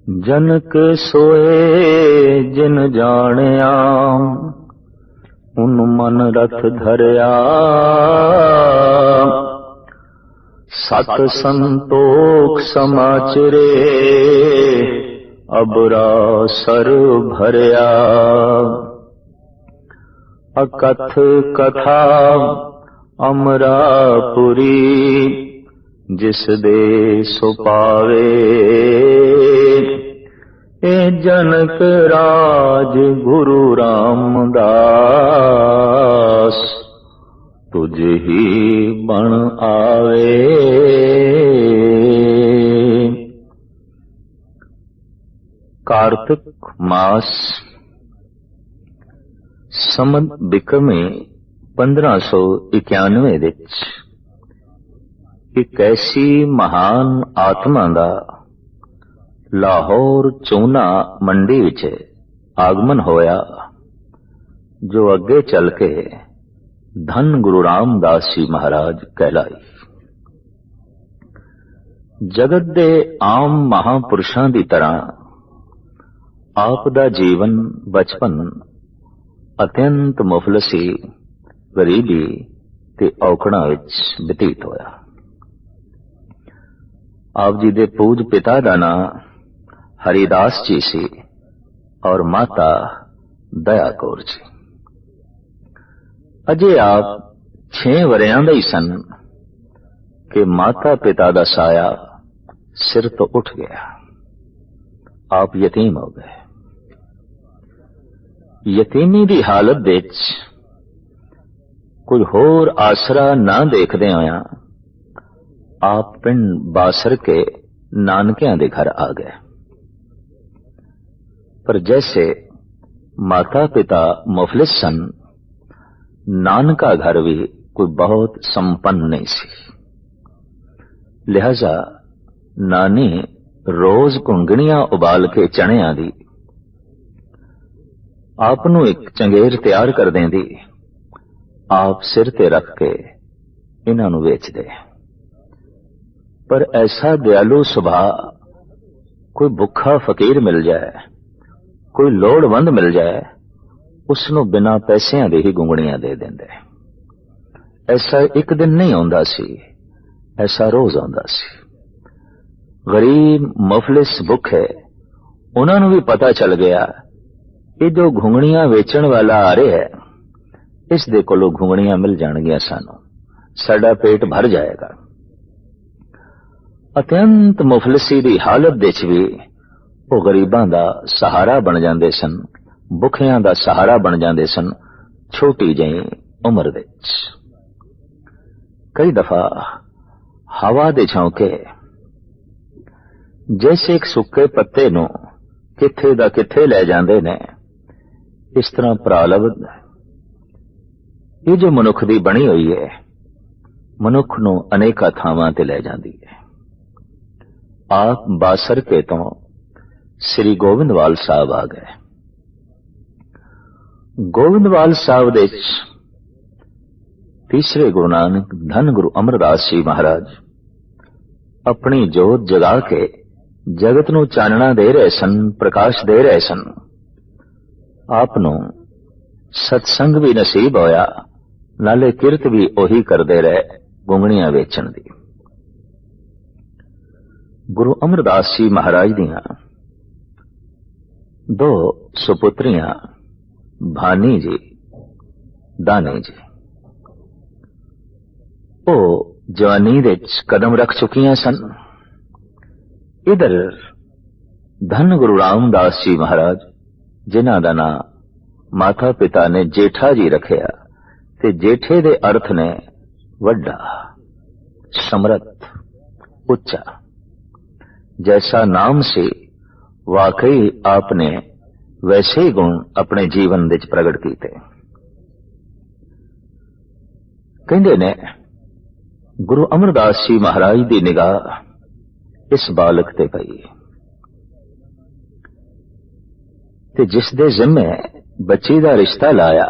जनक सोए जिन जानिया, उन मन रथ धरिया। सत संतोख समाचरे, अबरा सर भरिया। अकथ कथा अमरापुरी, जिस दे सो पावे। ए जनक राज गुरु रामदास, तुझ ही बण आवे। कार्तिक मास ਸੰਮਤ ਬਿਕਰਮੀ 1591 ਵਿੱਚ ਇੱਕ ਐਸੀ ਮਹਾਨ ਆਤਮਾ ਦਾ ਲਾਹੌਰ ਚੂਨਾ ਮੰਡੀ ਵਿੱਚ ਆਗਮਨ ਹੋਇਆ, ਜੋ ਅੱਗੇ ਚੱਲ ਕੇ ਧੰਨ ਗੁਰੂ ਰਾਮਦਾਸ ਜੀ ਮਹਾਰਾਜ ਕਹਿਲਾਏ। ਜਗਤ ਦੇ ਆਮ ਮਹਾਂਪੁਰਸ਼ਾਂ ਦੀ ਤਰ੍ਹਾਂ ਆਪ ਦਾ ਜੀਵਨ ਬਚਪਨ अत्यंत मुफलसी, गरीबी ते औकड़ां विच बतीत होया। आप जी दे पूज पिता दा नां हरिदास जी सी और माता दया कौर जी। अजे आप 6 वरियां दे ही सन कि माता पिता दा साया सिर तो उठ गया। आप यतीम हो गए। यतीमी दी हालत विच कोई होर आसरा ना देखदे होया आप पिंड बासर के नानकियां दे घर आ गए। पर जैसे माता पिता मुफलिस सन, नानका घर भी कोई बहुत संपन्न नहीं सी। लिहाजा नानी रोज कुंगणियां उबाल के चणियां दी आप नू एक चंगेर तैयार कर देंदी, आप सिर ते रख के इन्हां नू वेच दे। पर ऐसा दयालु सुभाव कोई भुखा फकीर मिल जाए, कोई लोड़वंद मिल जाए, उसनू बिना पैसियां दे ही गुंगणियां दे देंदे। ऐसा एक दिन नहीं आउंदा सी, ऐसा रोज आउंदा सी। गरीब मुफलिस भुखे उन्हां नू भी पता चल गया ये जो घुंगणियां वेचण वाला आ रहा है, इस दे कोलों घुंगणियां मिल जाणगियां, सानू साडा पेट भर जाएगा। अत्यंत मुफलिसी दी हालत विच भी वो गरीबां दा सहारा बन जांदे सन, भुखियां दा सहारा बन जांदे सन, छोटी जही उम्र विच। कई दफा हवा दे झोंके जैसे एक सुक्के पत्ते नू किथे दा किथे ले जांदे ने, इस तरह प्रालब्ध ये जो मनुख दी बनी हुई है, मनुख नू अनेका थावां ते ले जांदी है। आप बासर के तो श्री गोविंदवाल साहब आ गए। गोविंदवाल साहब दे तीसरे गुरु नानक धन गुरु अमरदास जी महाराज अपनी जोत जगा के जगत नू चानना दे रहे सन, प्रकाश दे रहे सन। आपनू सत्संग भी नसीब होया, नाले किरत भी ओही करते रहे, गुंगणियां वेचण दी। गुरु अमरदास जी महाराज दियां 2 सुपुत्रियां भानी जी, दानी जी, ओ जवानी विच कदम रख चुकियां सन। इधर धन गुरु रामदास जी महाराज, जिन्हां दा नां माता पिता ने जेठा जी रखिया, ते जेठे दे अर्थ ने वड्डा, समर्थ, उच्चा। जैसा नाम से वाकई आपने वैसे ही गुण अपने जीवन विच प्रगट कीते। कहंदे ने गुरु अमरदास जी महाराज दी निगाह इस बालक ते पई, ते जिस दे जिम्मे बच्ची दा रिश्ता लाया,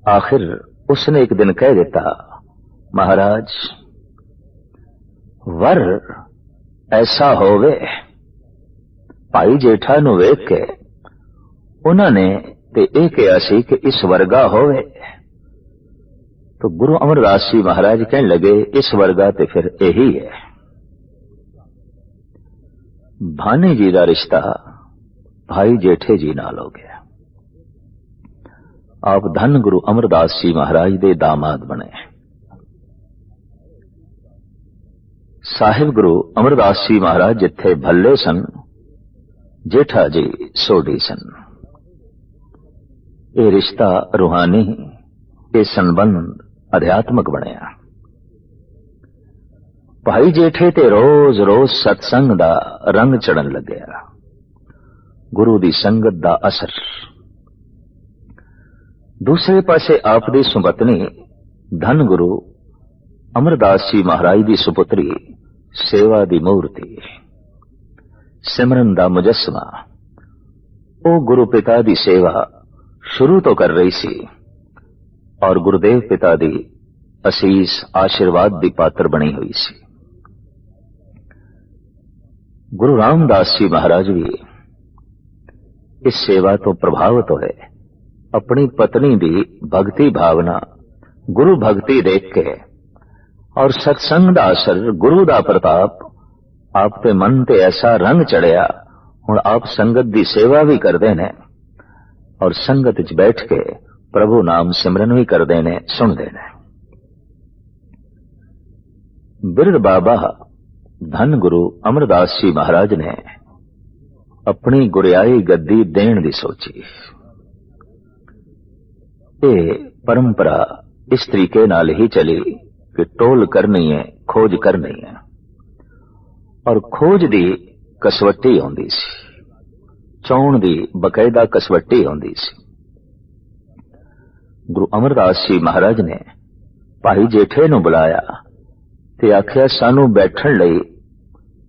आखिर उसने एक दिन कह दिता, महाराज वर ऐसा होवे भाई जेठा नूं वेख के उन्होंने ते यह कहा सी कि इस वर्गा होवे। तो गुरु अमरदास जी महाराज कहने लगे इस वर्गा ते फिर यही है। भाने जी का रिश्ता भाई जेठे जी नाल हो गया। आप धन गुरु अमरदास जी महाराज दे दामाद बने। साहिब गुरु अमरदास जी महाराज जिथे भल्ले सन, जेठा जी सोडी सन। ये रिश्ता रूहानी, ये संबंध अध्यात्मक बनया। भाई जेठे ते रोज रोज सत्संग दा रंग चढ़न लग्या। गुरु दी संगत दा असर। दूसरे पासे आप दी सुपत्नी धन गुरु अमरदास जी महाराज दी सुपुत्री सेवा दी मूर्ति, सिमरन दा मुजस्मा, ओ गुरु पिता दी सेवा शुरू तो कर रही सी और गुरुदेव पिता दी असीस आशीर्वाद दी पात्र बनी हुई सी। गुरु रामदास जी महाराज भी इस सेवा तो प्रभावित होए। अपनी पत्नी दी भक्ति भावना, गुरु भक्ति देख के और सत्संग दा असर, गुरु दा प्रताप आप ते मन ते ऐसा रंग चढ़िया। हुण आप संगत दी सेवा भी करते ने और संगत च बैठ के प्रभु नाम सिमरन भी करते ने, सुनते ने। बिरध बाबा धन गुरु अमरदास जी महाराज ने अपनी गुरियाई गद्दी देण दी सोची। ये परंपरा इस तरीके नाल ही चली कि टोल करनी है, खोज करनी है और खोज दी कसवट्टी होंदी सी, चौण दी बकायदा कसवट्टी होंदी सी। गुरु अमरदास जी महाराज ने भाई जेठे नूं बुलाया ते आख्या सानू बैठण लई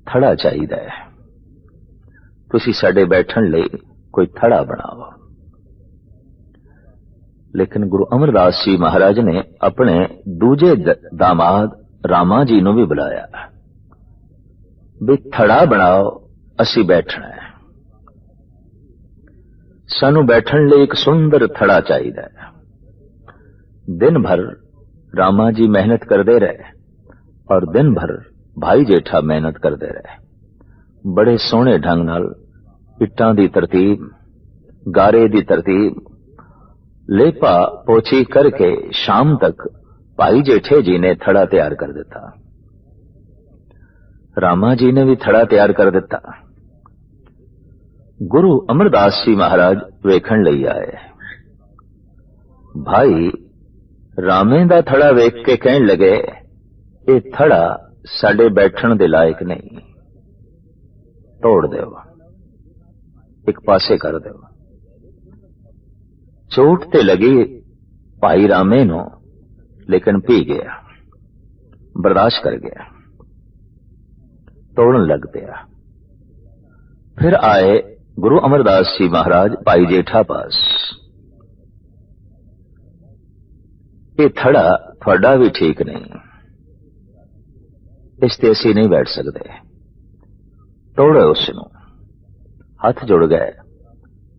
थड़ा चाहिदा है, तुसी साडे बैठण लई कोई थड़ा बनाओ। लेकिन गुरु अमरदास जी महाराज ने अपने दूजे दामाद रामा जी नूं भी बुलाया भी थड़ा बनाओ, असी बैठना है, सानू बैठण लई एक सुंदर थड़ा चाहिदा है। दिन भर रामा जी मेहनत करते रहे और दिन भर भाई जेठा मेहनत करते रहे। बड़े सोहने ढंग नाल इट्टां दी तरतीब, गारे दी तरतीब, लेपा पोछी करके शाम तक भाई जेठे जी ने थड़ा तैयार कर दिता। रामा जी ने भी थड़ा तैयार कर दिता। गुरु अमरदास जी महाराज वेखण लई आए। भाई रामे दा थड़ा वेख के कहण लगे ये थड़ा साडे बैठण दे लायक नहीं, तोड़ दो, एक पासे कर दो। चोट ते लगी भाई रामे नूं, लेकिन पी गया, बर्दाश्त कर गया, तोड़न लग पिया। फिर आए गुरु अमरदास जी महाराज भाई जेठा पास। ये थड़ा थोड़ा भी ठीक नहीं, इस ते असीं नहीं बैठ सकते, तोड़ो उसनूं। हाथ जुड़ गए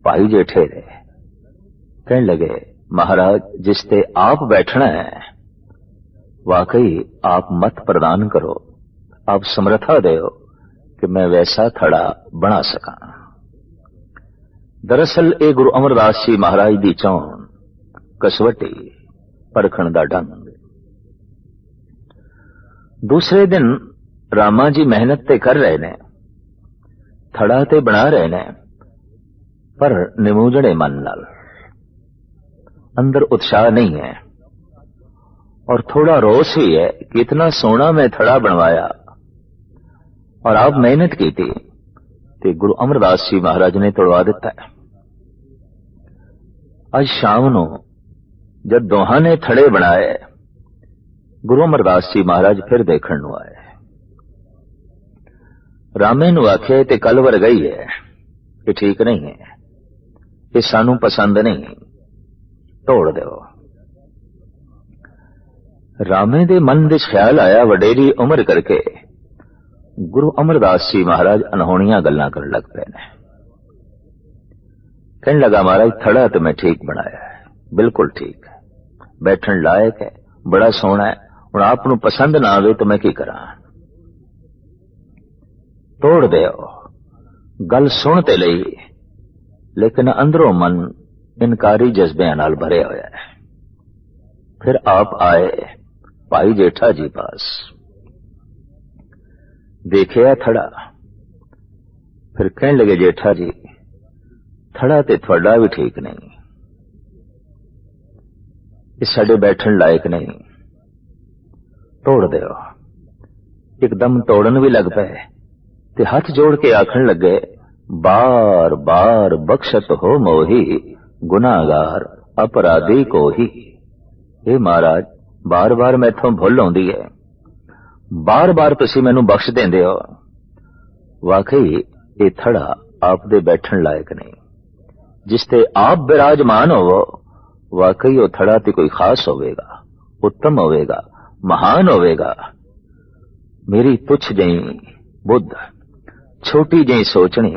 भाई जेठे दे। कहने लगे महाराज जिसते आप बैठना है वाकई आप मत प्रदान करो, आप समर्था दो कि मैं वैसा थड़ा बना सका। दरअसल ये गुरु अमरदास जी महाराज दी चौन, कसवटी, परखण दा ढंग। दूसरे दिन रामा जी मेहनत ते कर रहे ने, थड़ा ते बना रहे ने, पर निमूजड़े मन नाल, अंदर उत्साह नहीं है और थोड़ा रोष ही है कि इतना सोना मैं थड़ा बनवाया और आप मेहनत की थी ते गुरु अमरदास जी महाराज ने तोड़वा दिता है। आज शाम नूं जब दोहां ने थड़े बनाए, गुरु अमरदास जी महाराज फिर देखण नूं आए। रामे नूं आखे ते कल वर्गई है, ये ठीक नहीं है, ये सानू पसंद नहीं, तोड़ दो। रामे दे मन दे ख्याल आया वडेरी उम्र करके गुरु अमरदास जी महाराज अनहोणियां गल्लां करन लग पे ने। कहने लगा महाराज थड़ा तो मैं ठीक बनाया है, बिल्कुल ठीक है, बैठन लायक है, बड़ा सोहना है, हुण आप नूं पसंद ना आवे तो मैं की करा। तोड़ दिओ, गल सुन ते लई, लेकिन अंदरों मन इनकारी जज्बियां नाल भरिया होया है। फिर आप आए भाई जेठा जी पास, देखिया थड़ा, फिर कहने लगे जेठा जी थड़ा ते थोड़ा भी ठीक नहीं, इस साडे बैठन लायक नहीं, तोड़ दिओ। एकदम तोड़न भी लग पे ते हाथ जोड़ के आखन लगे बार बार बख्शत हो मोही, गुनाहगार अपराधी को ही। हे महाराज बार बार मैथों भुल आउंदी है, बार बार तुसी मैनू बख्श देंदे हो। वाकई ये थड़ा आप दे बैठन लायक नहीं, जिसते आप विराजमान होवो वाकई वो थड़ा ते कोई खास होवेगा, उत्तम होवेगा, महान होवेगा। मेरी तुच्छ जई बुद्ध, छोटी जई सोचनी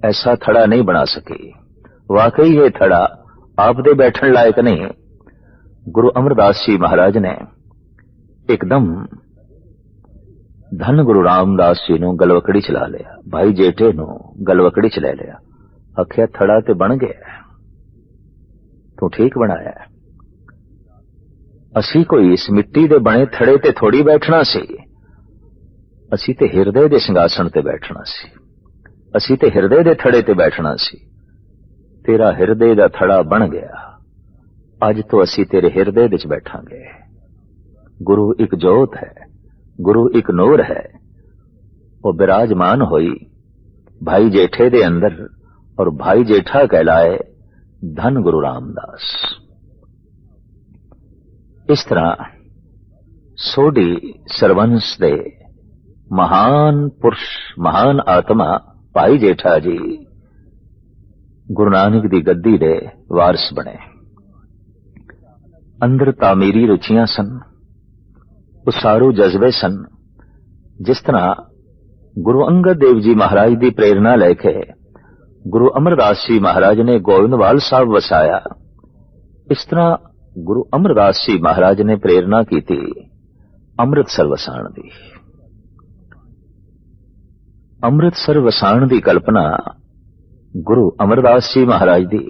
ऐसा थड़ा नहीं बना सकी। वाकई ये थड़ा आप दे बैठन लायक नहीं। गुरु अमरदास जी महाराज ने एकदम धन गुरु रामदास जी नूं गलवकड़ी च ला लिया, भाई जेठे नूं गलवकड़ी च ले लिया। आखिया थड़ा ते बन गया, तू ठीक बनाया। असी कोई इस मिट्टी दे बने थड़े ते थोड़ी बैठना सी, असी ते हिरदे दे सिंघासन ते बैठना सी, असी ते हिरदे दे थड़े ते बैठना सी। तेरा हिरदे दा थड़ा बन गया, अज तो असी तेरे हिरदे विच बैठांगे। गुरु एक जोत है, गुरु एक नूर है, वो विराजमान होई भाई जेठे दे अंदर, और भाई जेठा कहलाए धन गुरु रामदास। इस तरह सोडी सरवंश दे महान पुरुष, महान आत्मा भाई जेठा जी गुरु नानक दी गद्दी दे वारिस बने। अंदर तामीरी रुचियां सन, उसारू जज्बे सन। जिस तरह गुरु अंगद देव जी महाराज दी प्रेरणा लेके गुरु अमरदास जी महाराज ने गोविंदवाल साहब वसाया, इस तरह गुरु अमरदास जी महाराज ने प्रेरणा की थी अमृतसर वसाण दी। अमृतसर वसाण दी कल्पना गुरु अमरदास जी महाराज दी,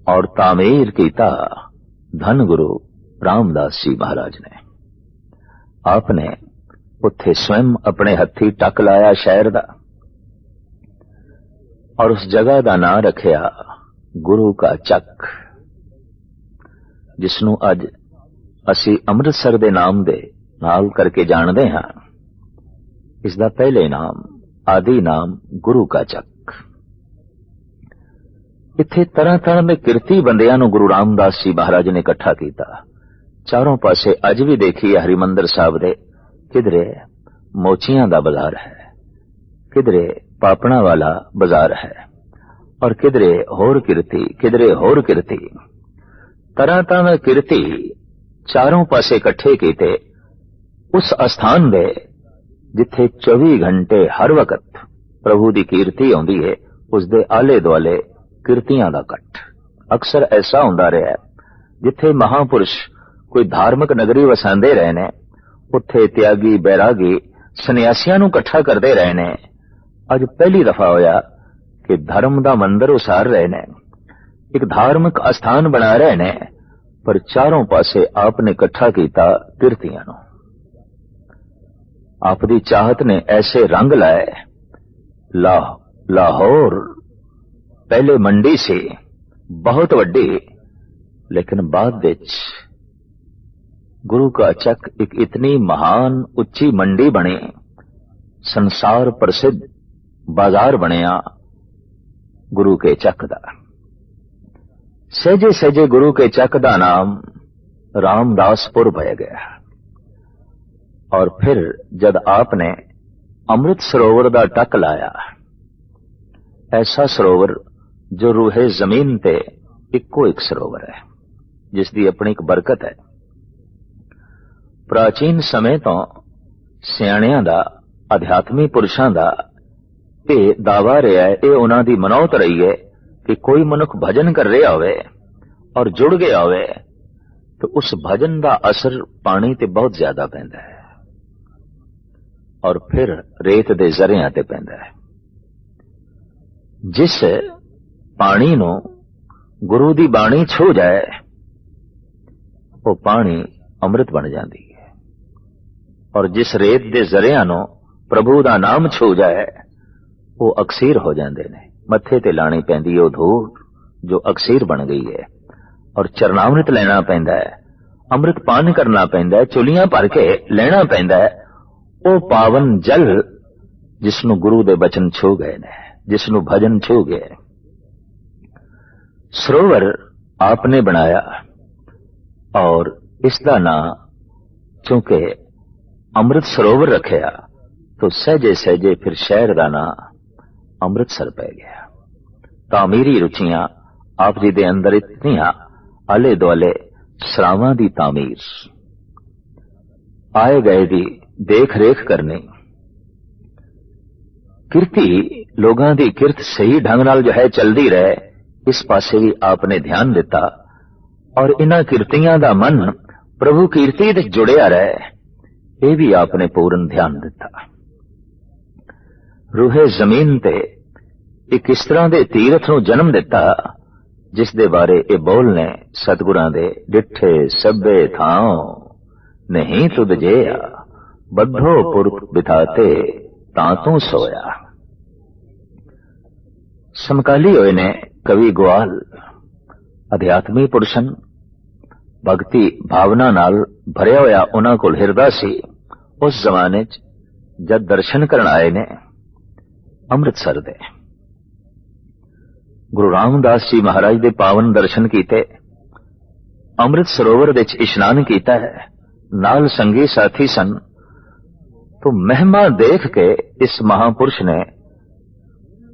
और तामीर कीता धन गुरु रामदास जी महाराज ने। आपने उत्थे स्वयं अपने हथी टक लाया शहर दा, और उस जगह का नाम रखिया गुरु का चक, जिसनू अज असी अमृतसर दे नाम दे नाल करके जानते हाँ। इसका पहले नाम, आदि नाम गुरु का चक। इत्थे तरह तरह के किरती बंदियां नू गुरु रामदास जी महाराज ने इकट्ठा किया। चारों पासे अज भी देखिए हरिमंदर साहब दे किधरे मोचियां दा बाजार है, किधरे पापना वाला बाजार है, और किधरे होर किरती, किधरे होर किरती। तरह तरह किरती चारों पासे इकट्ठे कीते उस स्थान दे जिथे 24 घंटे हर वक्त प्रभु की कीर्ति आउंदी है, उसदे आले दुआले किरतियां दा कट। अक्सर ऐसा हुंदा रहा है जिथे महापुरुष कोई धार्मिक नगरी वसांदे रहे ने, उत्थे त्यागी बैरागी सन्यासियां नू इकट्ठा करते रहे ने। अज पहली दफा होया कि धर्म दा मंदिर उसार रहे ने, एक धार्मिक स्थान बना रहे ने, पर चारों पासे आपने इकट्ठा किया किरतियां नू। आपदी चाहत ने ऐसे रंग लाए। लाहौर पहले मंडी से बहुत वड्डी, लेकिन बाद विच गुरु का चक एक इतनी महान उच्ची मंडी बनी, संसार प्रसिद्ध बाजार बनया गुरु के चक दा। सहजे सहजे गुरु के चक दा नाम रामदासपुर पै गया। और फिर जद आपने अमृत सरोवर दा टक लाया, ऐसा सरोवर जो रूहे जमीन ते इको एक सरोवर है, जिसकी अपनी एक बरकत है। प्राचीन समय तो सियाणियां दा, अध्यात्मी पुरुषां दा ये दावा रहा है, ये उन्हां दी मनौत रही है कि कोई मनुख भजन कर रहा होवे और जुड़ गया होवे तो उस भजन का असर पानी ते बहुत ज्यादा पैंदा है और फिर रेत दे जरियां ते पैंदा है। जिस पानी नूं गुरु दी बाणी छू जाए वो पानी अमृत बन जाती है और जिस रेत दे जरियां नूं प्रभु दा नाम छू जाए वो अक्सीर हो जाते ने। मत्थे ते लानी पैंदी है धूड़ जो अक्सीर बन गई है और चरणामृत लेना पैंदा है, अमृत पान करना पैंदा है, चुलियां भर के लेना पैंदा है। वो पावन जल जिसनू गुरु दे बचन छू गए ने, जिसनू भजन छू गए। सरोवर आपने बनाया और इसका नाम चूंकि अमृत सरोवर रखिया तो सहजे सहजे फिर शहर का नाम अमृतसर पै गया। तामीरी रुचियां आप जी दे अंदर इतनियां आले दुआले सरावां दी तामीर, आए गए दी देख रेख करनी, किरती लोगां दी किरत सही ढंग नाल जो है चलदी रहे, इस पासे भी आपने ध्यान दिता और इन्हां किरतियां दा मन प्रभु कीर्ति ते जुड़िया रहे, ये भी आपने पूर्ण ध्यान दिता। रूहे जमीन ते एक इस तरह दे तीरथ नूं जन्म दिता जिस दे बारे ये बोल ने सतगुरां दे डिठे सभे थाओ नहीं तुद जेया बद्धो पुरख बिठाते तां तू सोया। समकाली होए ने कवि ग्वाल अध्यात्मी पुरुषन भगती भावना नाल भरिया होया उन्हां कोल हिरदा सी। उस जमाने च जद दर्शन करन आए ने अमृतसर दे गुरु रामदास जी महाराज दे पावन दर्शन कीते, अमृत सरोवर विच इशनान कीता है, नाल संगी साथी सन। तो महिमा देख के इस महापुरुष ने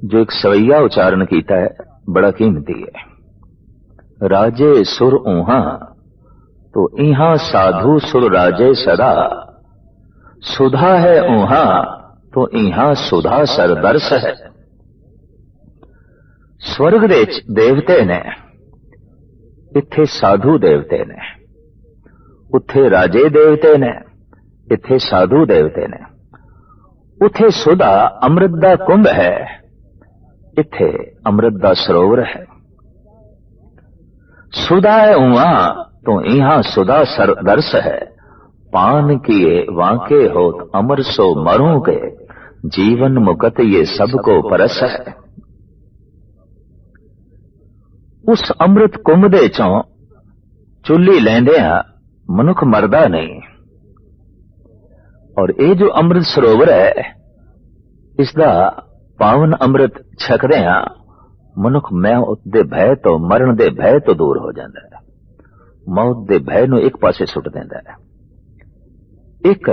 जो एक सवैया उच्चारण कीता है बड़ा कीमती है। राजे सुर ऊहा तो इहा साधु सुर राजे सदा, सुधा है ऊहा तो इहा सुधा सरदर्श है। स्वर्ग दे देवते ने, इत्थे साधु देवते ने, उत्थे राजे देवते ने, इत्थे साधु देवते ने। उथे सुधा अमृत दा कुंभ है, इत्थे अमृत दा सरोवर है। सुधा है उहाँ तो इहां सुधा सरदर्श है। पान किए वांके होत अमर सो मरूं के, जीवन मुकत ये सबको परस है। उस अमृत कुंभ दे चों चुल्ली लैंदिया मनुख मरदा नहीं और ये जो अमृत सरोवर है इसका पावन अमृत छकदिया मनुख मौत दे भय तो मरण दे भय तो दूर हो जाता है, मौत दे भय नूं एक पासे सुट देंदा है। एक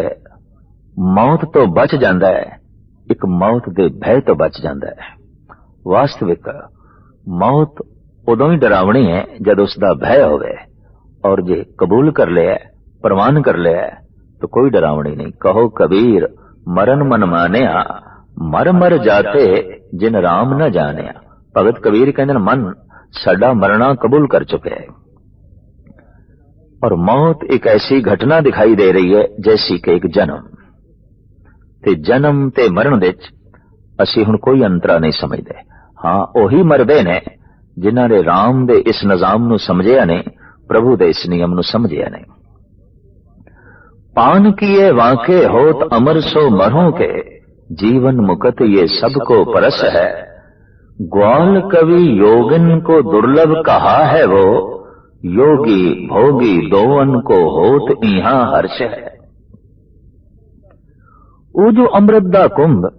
मौत तो बच जाता है, एक मौत दे भय तो बच जाता है। वास्तविक मौत उदों ही डरावनी है जब उसका भय होवे और जे कबूल कर लिया प्रवान कर लिया तो कोई डरावनी नहीं। कहो कबीर मरण मन मानिया, मर मर जाते जिन राम न जानिया। भगत कबीर कहते मन साडा मरना कबूल कर चुके है और मौत एक ऐसी घटना दिखाई दे रही है जैसी कि एक जन्म ते मरण विच असी हुण कोई अंतरा नहीं समझते। हाँ ओही मरदे ने जिन्हां ने राम दे इस निजाम नूं समझिया ने, प्रभु दे इस नियम नूं समझिया ने। पान किए वांके होत अमर सो मरों के, जीवन मुकत ये सबको परस है। ग्वाल कवि योगिन को दुर्लभ कहा है वो, योगी भोगी दोवन को होत इहां हर्ष है। वो जो अमृत दा कुंभ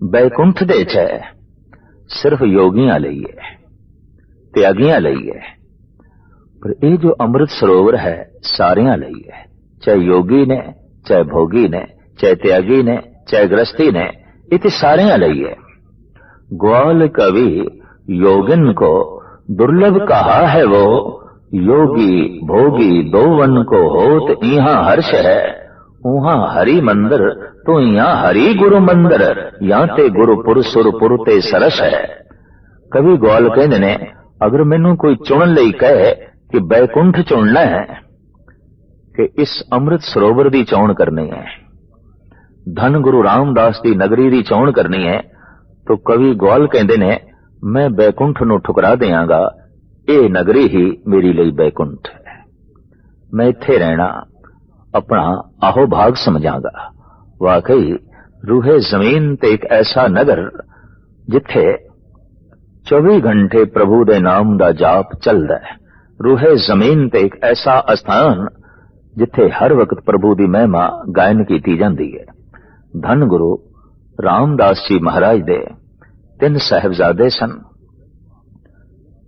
बैकुंठ दे च है सिर्फ योगियां लई है, त्यागियां लई है, पर ये जो अमृत सरोवर है सारियां लई है। चाहे योगी ने, चाहे भोगी ने, चाहे त्यागी ने, चाहे गृहस्थी ने, ये सारियां लई है। ग्वाल कवि योगिन को दुर्लभ कहा है वो, योगी भोगी दोवन को होत इहां हर्ष है। उहां हरि मंदिर तो यहाँ हरि गुरु मंदिर, यहाँ ते गुरु पुर सुर पुर ते सरस है। कवि गौल कहते ने, अगर मैनू कोई चुनन लई कहे कि बैकुंठ चुनना है कि इस अमृत सरोवर की चोण करनी है, धन गुरु रामदास की नगरी की चोण करनी है, तो कवि गौल कहते ने, मैं बैकुंठ नू ठुकरा देंगा, ये नगरी ही मेरी लिए बैकुंठ है। मैं इत्थे रहना अपना आहो भाग समझांगा। वाकई रूहे जमीन ते एक ऐसा नगर जिथे 24 घंटे प्रभु दे नाम दा जाप चलदा है। रूहे जमीन ते एक ऐसा स्थान जिथे हर वक्त प्रभु दी महिमा गायन की जाती है। धन गुरु रामदास जी महाराज दे 3 साहिबजादे सन।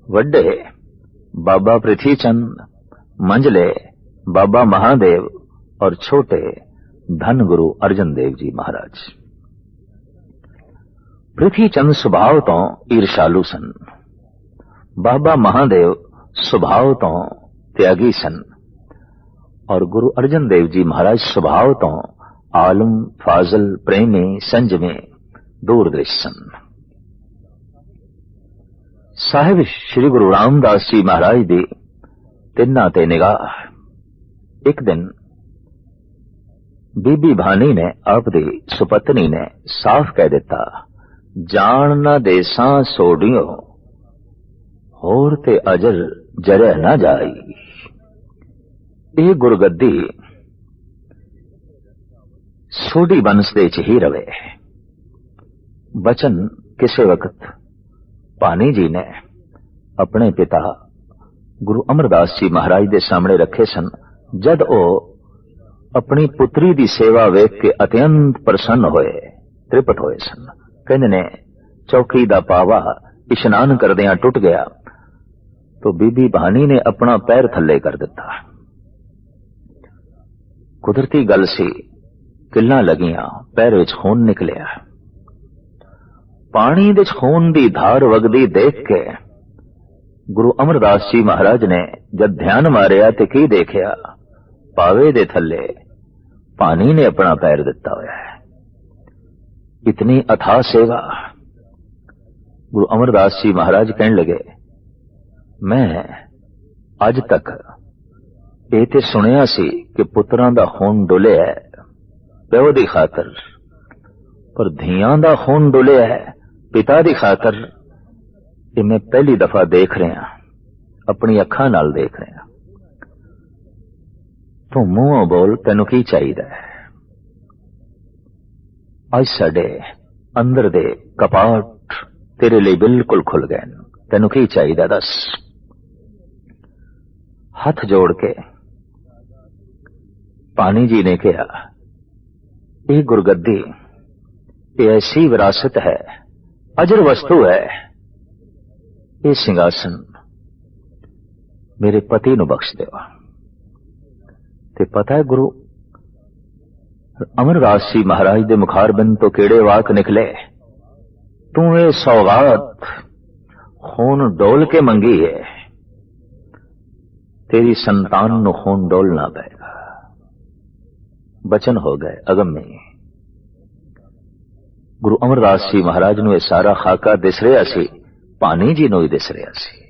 वड्डे बाबा पृथ्वी चंद, मंझले बाबा महादेव और छोटे धन गुरु अर्जन देव जी महाराज। पृथ्वी चंद सुभाव तो ईर्षालु सन, बाबा महादेव सुभाव तो त्यागी सन और गुरु अर्जन देव जी महाराज स्वभाव तो आलम, फाजल, प्रेमी, संजमी, दूरदृष्टि सन। साहिब श्री गुरु रामदास जी महाराज दी तिन्ना ते निगाह। एक दिन बीबी भानी ने आपदी सुपत्नी ने साफ कह दिता, जान ना देसा सोडियो होर ते अजर जरे ना जाई। ये गुरगद्दी सोडी बंस दे च ही रवे। बचन किसे वक्त भानी जी ने अपने पिता गुरु अमरदास जी महाराज के सामने रखे सन। जद ओ अपनी पुत्री की सेवा वेख के अत्यंत प्रसन्न होए, त्रिपट होए सन। कहने ने चौकी दा पावा इशनान करदियां टुट गया तो बीबी भानी ने अपना पैर थले कर दिता। कुदरती गल सी, किल्लां लगियां, पैर विच खून निकलिया। पानी दे खून दी धार वगदी देख के गुरु अमरदास जी महाराज ने जब ध्यान मारिया ते की देखिया, पावे दे थले पानी ने अपना पैर दिता होया है। इतनी अथाह सेवा। गुरु अमरदास जी महाराज कहने लगे, मैं अज तक ये ते सुनिया सी कि पुत्रां दा खून डुलिया है प्यो दी खातर, पर धियां दा खून डुलिया है पिता दी खातर। ये मैं पहली दफा देख रहा, अपनी अखां नाल देख रहा। तू मुंहों बोल, तेनू की चाहिदा है? अज साडे अंदर दे कपाट तेरे लिए बिल्कुल खुल गए, तेनू की चाहिदा दस। हाथ जोड़ के पानी जी ने कहा, ये गुरगद्दी ये ऐसी विरासत है, अजर वस्तु है, ये सिंहासन मेरे पति नु बख्श दो। ते पता है गुरु अमरदास जी महाराज दे मुखारबिंद तो केड़े वाक निकले, तू ये सौगात खून डोल के मंगी है, तेरी संतान नु खून डोलना पड़ेगा। बचन हो गए अगम्य। गुरु अमरदास जी महाराज नु सारा खाका दिस रहा सी, पानी जी नु ही दिस रहा सी।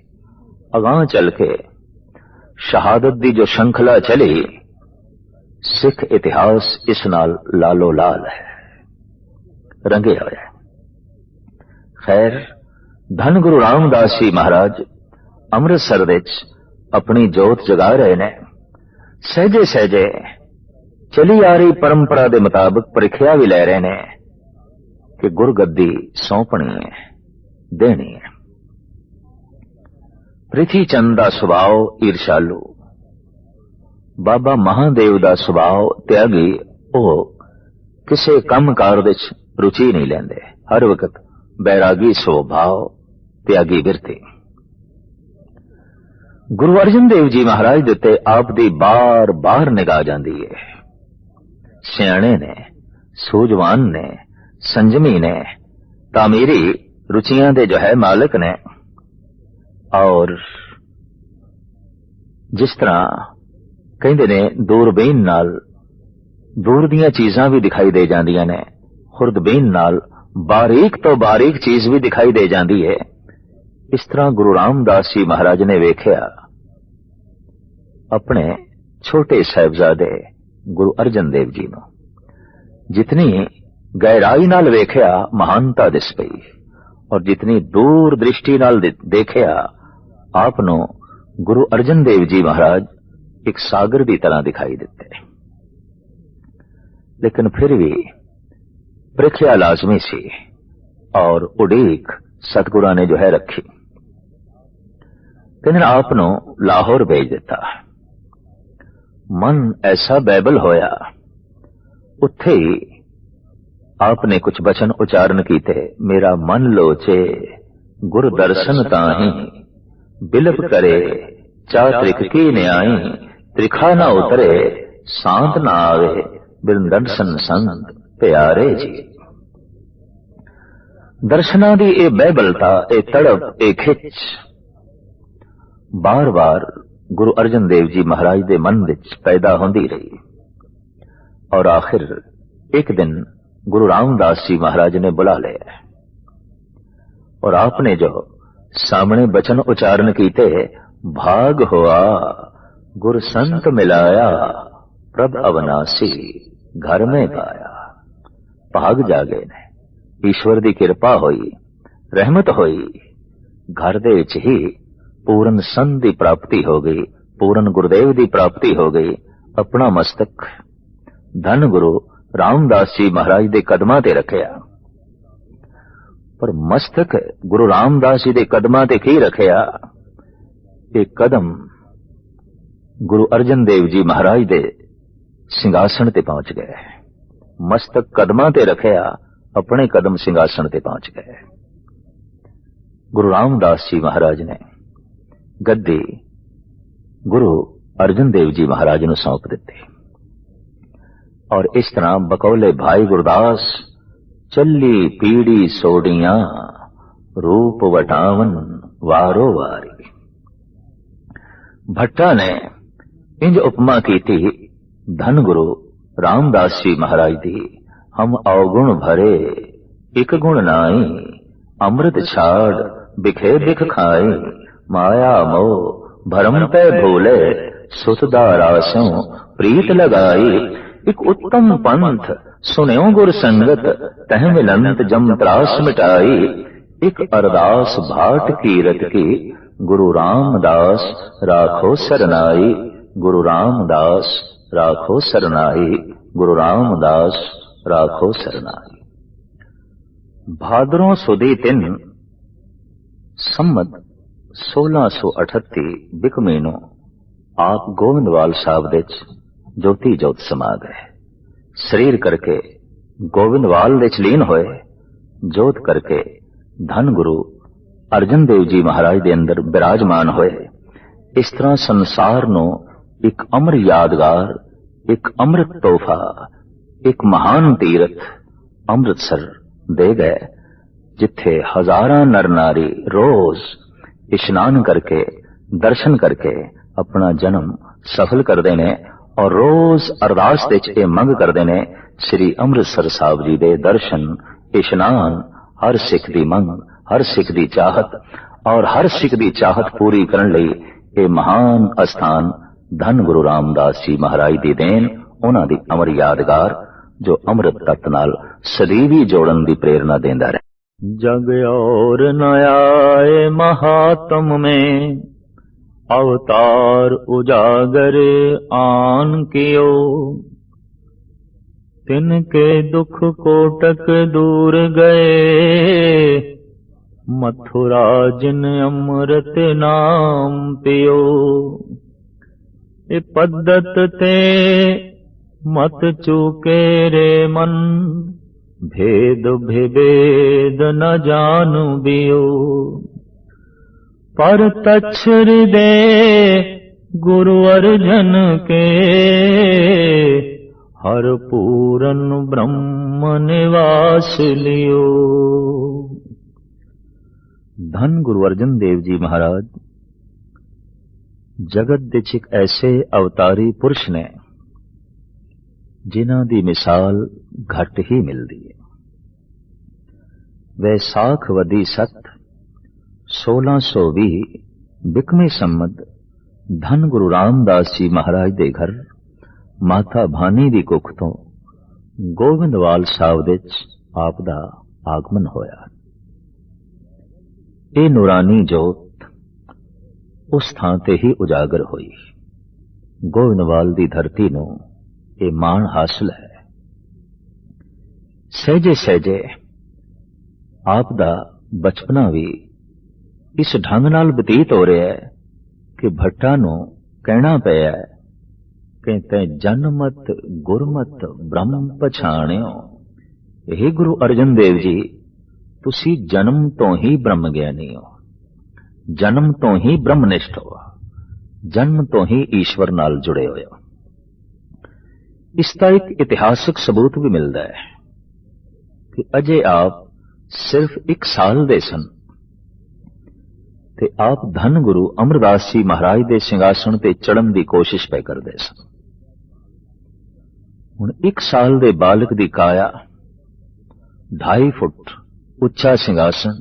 अगां चल के शहादत दी जो श्रृंखला चली, सिख इतिहास इस नाल लालो लाल है, रंगे होया। खैर, धन गुरु रामदास जी महाराज अमृतसर विच अपनी जोत जगा रहे ने। सहजे सहजे चली आ रही परंपरा के मुताबिक परीक्षा भी ले रहे ने कि गुरगद्दी सौंपनी है, देनी है। पृथ्वी चंद का स्वभाव ईर्षालु, बाबा महादेव का स्वभाव त्यागी। वो किसी कम कार विच रुचि नहीं लेंदे, हर वक्त बैरागी स्वभाव, त्यागी बिरती। गुरु अर्जन देव जी महाराज देते आप दी बार बार निगाह जाती है। सियाणे ने, सूझवान ने, संजमी ने, तामीरी रुचियां दे जो है मालिक ने। और जिस तरह कहते ने दूरबीन नाल दूर दियां चीजां भी दिखाई दे जांदियां ने, खुर्दबीन नाल बारीक तो बारीक चीज भी दिखाई दे जाती है। इस तरह गुरु रामदास जी महाराज ने वेख्या अपने छोटे साहिबजादे गुरु अर्जन देव जी नूं। जितनी गहराई नाल वेख्या महानता दिस पई और जितनी दूर दृष्टि नाल देखिया आपनों गुरु अर्जन देव जी महाराज एक सागर की तरह दिखाई देते। लेकिन फिर भी प्रीख्या लाजमी सी और उड़ीक सतगुरां ने जो है रखी। कहने आपनों लाहौर भेज दिता। मन ऐसा बैबल होया, उत्थे ही आपने कुछ वचन उच्चारण कीते। मेरा मन लोचे गुर दर्शन ताही, बिलप करे चात्रिक की न्याई, त्रिखा ना उतरे सांत ना आवे, बिन दर्शन संत प्यारे जी। दर्शना दी ए बैबलता, ए तड़प, ए खिच बार बार गुरु अर्जन देव जी महाराज दे मन विच पैदा होंदी रही। और आखिर एक दिन गुरु रामदास जी महाराज ने बुला लिया और आपने जो सामने वचन उच्चारण कीते, भाग हुआ गुर संत मिलाया, प्रभ अवनासी घर में पाया। भाग जागे ने, ईश्वर दी किरपा होई, रहमत होई, घर दे विच ही पूर्ण संत दी प्राप्ति हो गई, पूर्ण गुरुदेव दी प्राप्ति हो गई। अपना मस्तक धन गुरु रामदास जी महाराज दे कदमां ते रखिया। पर मस्तक गुरु रामदास जी दे कदमां ते की रखिया? एक कदम गुरु अर्जन देव जी महाराज दे सिंहासन ते पहुंच गए। मस्तक कदमां ते रखिया, अपने कदम सिंहासन ते पहुंच गए। गुरु रामदास जी महाराज ने गद्दी गुरु अर्जन देव जी महाराज नूं सौंप दित्ती। और इस तरह बकौले भाई गुरदास चली पीड़ी सोडियां, रूप वटावन वारो वारी। भट्टा ने इंज उपमा की थी धन गुरु रामदास जी महाराज दी। हम अवगुण भरे एक गुण नाई, अमृत छाड़ बिखे बिख खाई, माया मोह भरम पे भूले, सुतदारासों प्रीत लगाई। एक उत्तम पंथ सुन्यो गुर संगत, तह मिलंत जम त्रास मिटाई। एक अरदास भाट कीरत की, गुरु रामदास राखो सरनाई, गुरु रामदास राखो सरनाई, गुरु रामदास राखो सरनाई। भादरों सुदी 3 संमत 1638 बिक महीनों आप गोविंदवाल साहब दे ज्योति जोत समा गए। शरीर करके गोविंदवाल दे लीन होए, जोत करके धन गुरु अर्जन देव जी महाराज दे अंदर विराजमान होए। इस तरह संसार नूं एक अमर यादगार, एक अमृत तोहफा, एक महान तीरथ अमृतसर दे गए, जिथे हजारां नर नारी रोज इशनान करके दर्शन करके अपना जन्म सफल करते ने और रोज अरदास विच ये मंग करते ने, श्री अमृतसर साहब जी दे दर्शन इशनान। हर सिख दी मंग, हर सिख दी चाहत और हर सिख दी चाहत पूरी करन लई ये महान अस्थान धन गुरु रामदास जी महाराज दी देन, उन्हां दी अमर यादगार जो अमृत तत्त नाल सदैवी जोड़न दी प्रेरणा देंदा रहे। जग और न आए महात्म में, अवतार उजागर आन कियो। तिनके दुख कोटक दूर गए, मथुरा जिन अमृत नाम पियो। ए पद्धत ते मत चूके रे मन, भेद भेद न जानु बियो। पर तच्छ हृदय गुरु अर्जन के, हर पूरन ब्रह्म निवास लियो। धन गुरु अर्जन देव जी महाराज जगत दे एक ऐसे अवतारी पुरुष ने जिन्हां दी मिसाल घट ही मिलदी है। वैसाख वदी सत 1620 ਬਿਕਮੀ ਸੰਮਤ ਧੰਨ ਗੁਰੂ ਰਾਮਦਾਸ ਜੀ ਮਹਾਰਾਜ ਦੇ ਘਰ ਮਾਤਾ ਭਾਨੀ ਦੀ ਕੁੱਖ ਤੋਂ ਗੋਬਿੰਦਵਾਲ ਸਾਹਿਬ ਵਿੱਚ ਆਪ ਦਾ ਆਗਮਨ ਹੋਇਆ। ਇਹ ਨੂਰਾਨੀ ਜੋਤ ਉਸ ਥਾਂ ਤੇ ਹੀ ਉਜਾਗਰ ਹੋਈ। ਗੋਬਿੰਦਵਾਲ ਦੀ ਧਰਤੀ ਨੂੰ ਇਹ ਮਾਣ ਹਾਸਲ ਹੈ। ਸਹਿਜੇ ਸਹਿਜੇ ਆਪ ਦਾ ਬਚਪਨਾ ਵੀ ਇਸ ਢੰਗ ਨਾਲ ਬਤੀਤ ਹੋ ਰਿਹਾ ਹੈ ਕਿ ਭੱਟਾਂ ਨੂੰ ਕਹਿਣਾ ਪਿਆ ਕਿ ਤੈਂ ਜਨਮਤ ਗੁਰਮਤ ਬ੍ਰਹਮ ਪਛਾਣਿਓ। ਇਹ ਗੁਰੂ ਅਰਜਨ ਦੇਵ ਜੀ, ਤੁਸੀਂ ਜਨਮ ਤੋਂ ਹੀ ਬ੍ਰਹਮ ਗਿਆਨੀ ਹੋ, ਜਨਮ ਤੋਂ ਹੀ ਬ੍ਰਹਮਨਿਸ਼ਟ ਹੋ, ਜਨਮ ਤੋਂ ਹੀ ਈਸ਼ਵਰ ਨਾਲ ਜੁੜੇ ਹੋਏ ਹੋ। ਇਸ ਦਾ ਇੱਕ ਇਤਿਹਾਸਕ ਸਬੂਤ ਵੀ ਮਿਲਦਾ ਹੈ ਕਿ ਅਜੇ ਆਪ ਸਿਰਫ 1 ਸਾਲ ਦੇ ਸਨ ਤੇ ਆਪ ਧੰਨ ਗੁਰੂ ਅਮਰਦਾਸ ਜੀ ਮਹਾਰਾਜ ਦੇ ਸਿੰਘਾਸਣ ਤੇ ਚੜ੍ਹਨ ਦੀ ਕੋਸ਼ਿਸ਼ ਪੈ ਕਰਦੇ ਸਨ। ਹੁਣ 1 ਸਾਲ ਦੇ ਬਾਲਕ ਦੀ ਕਾਇਆ 2.5 ਫੁੱਟ ਉੱਚਾ ਸਿੰਘਾਸਣ,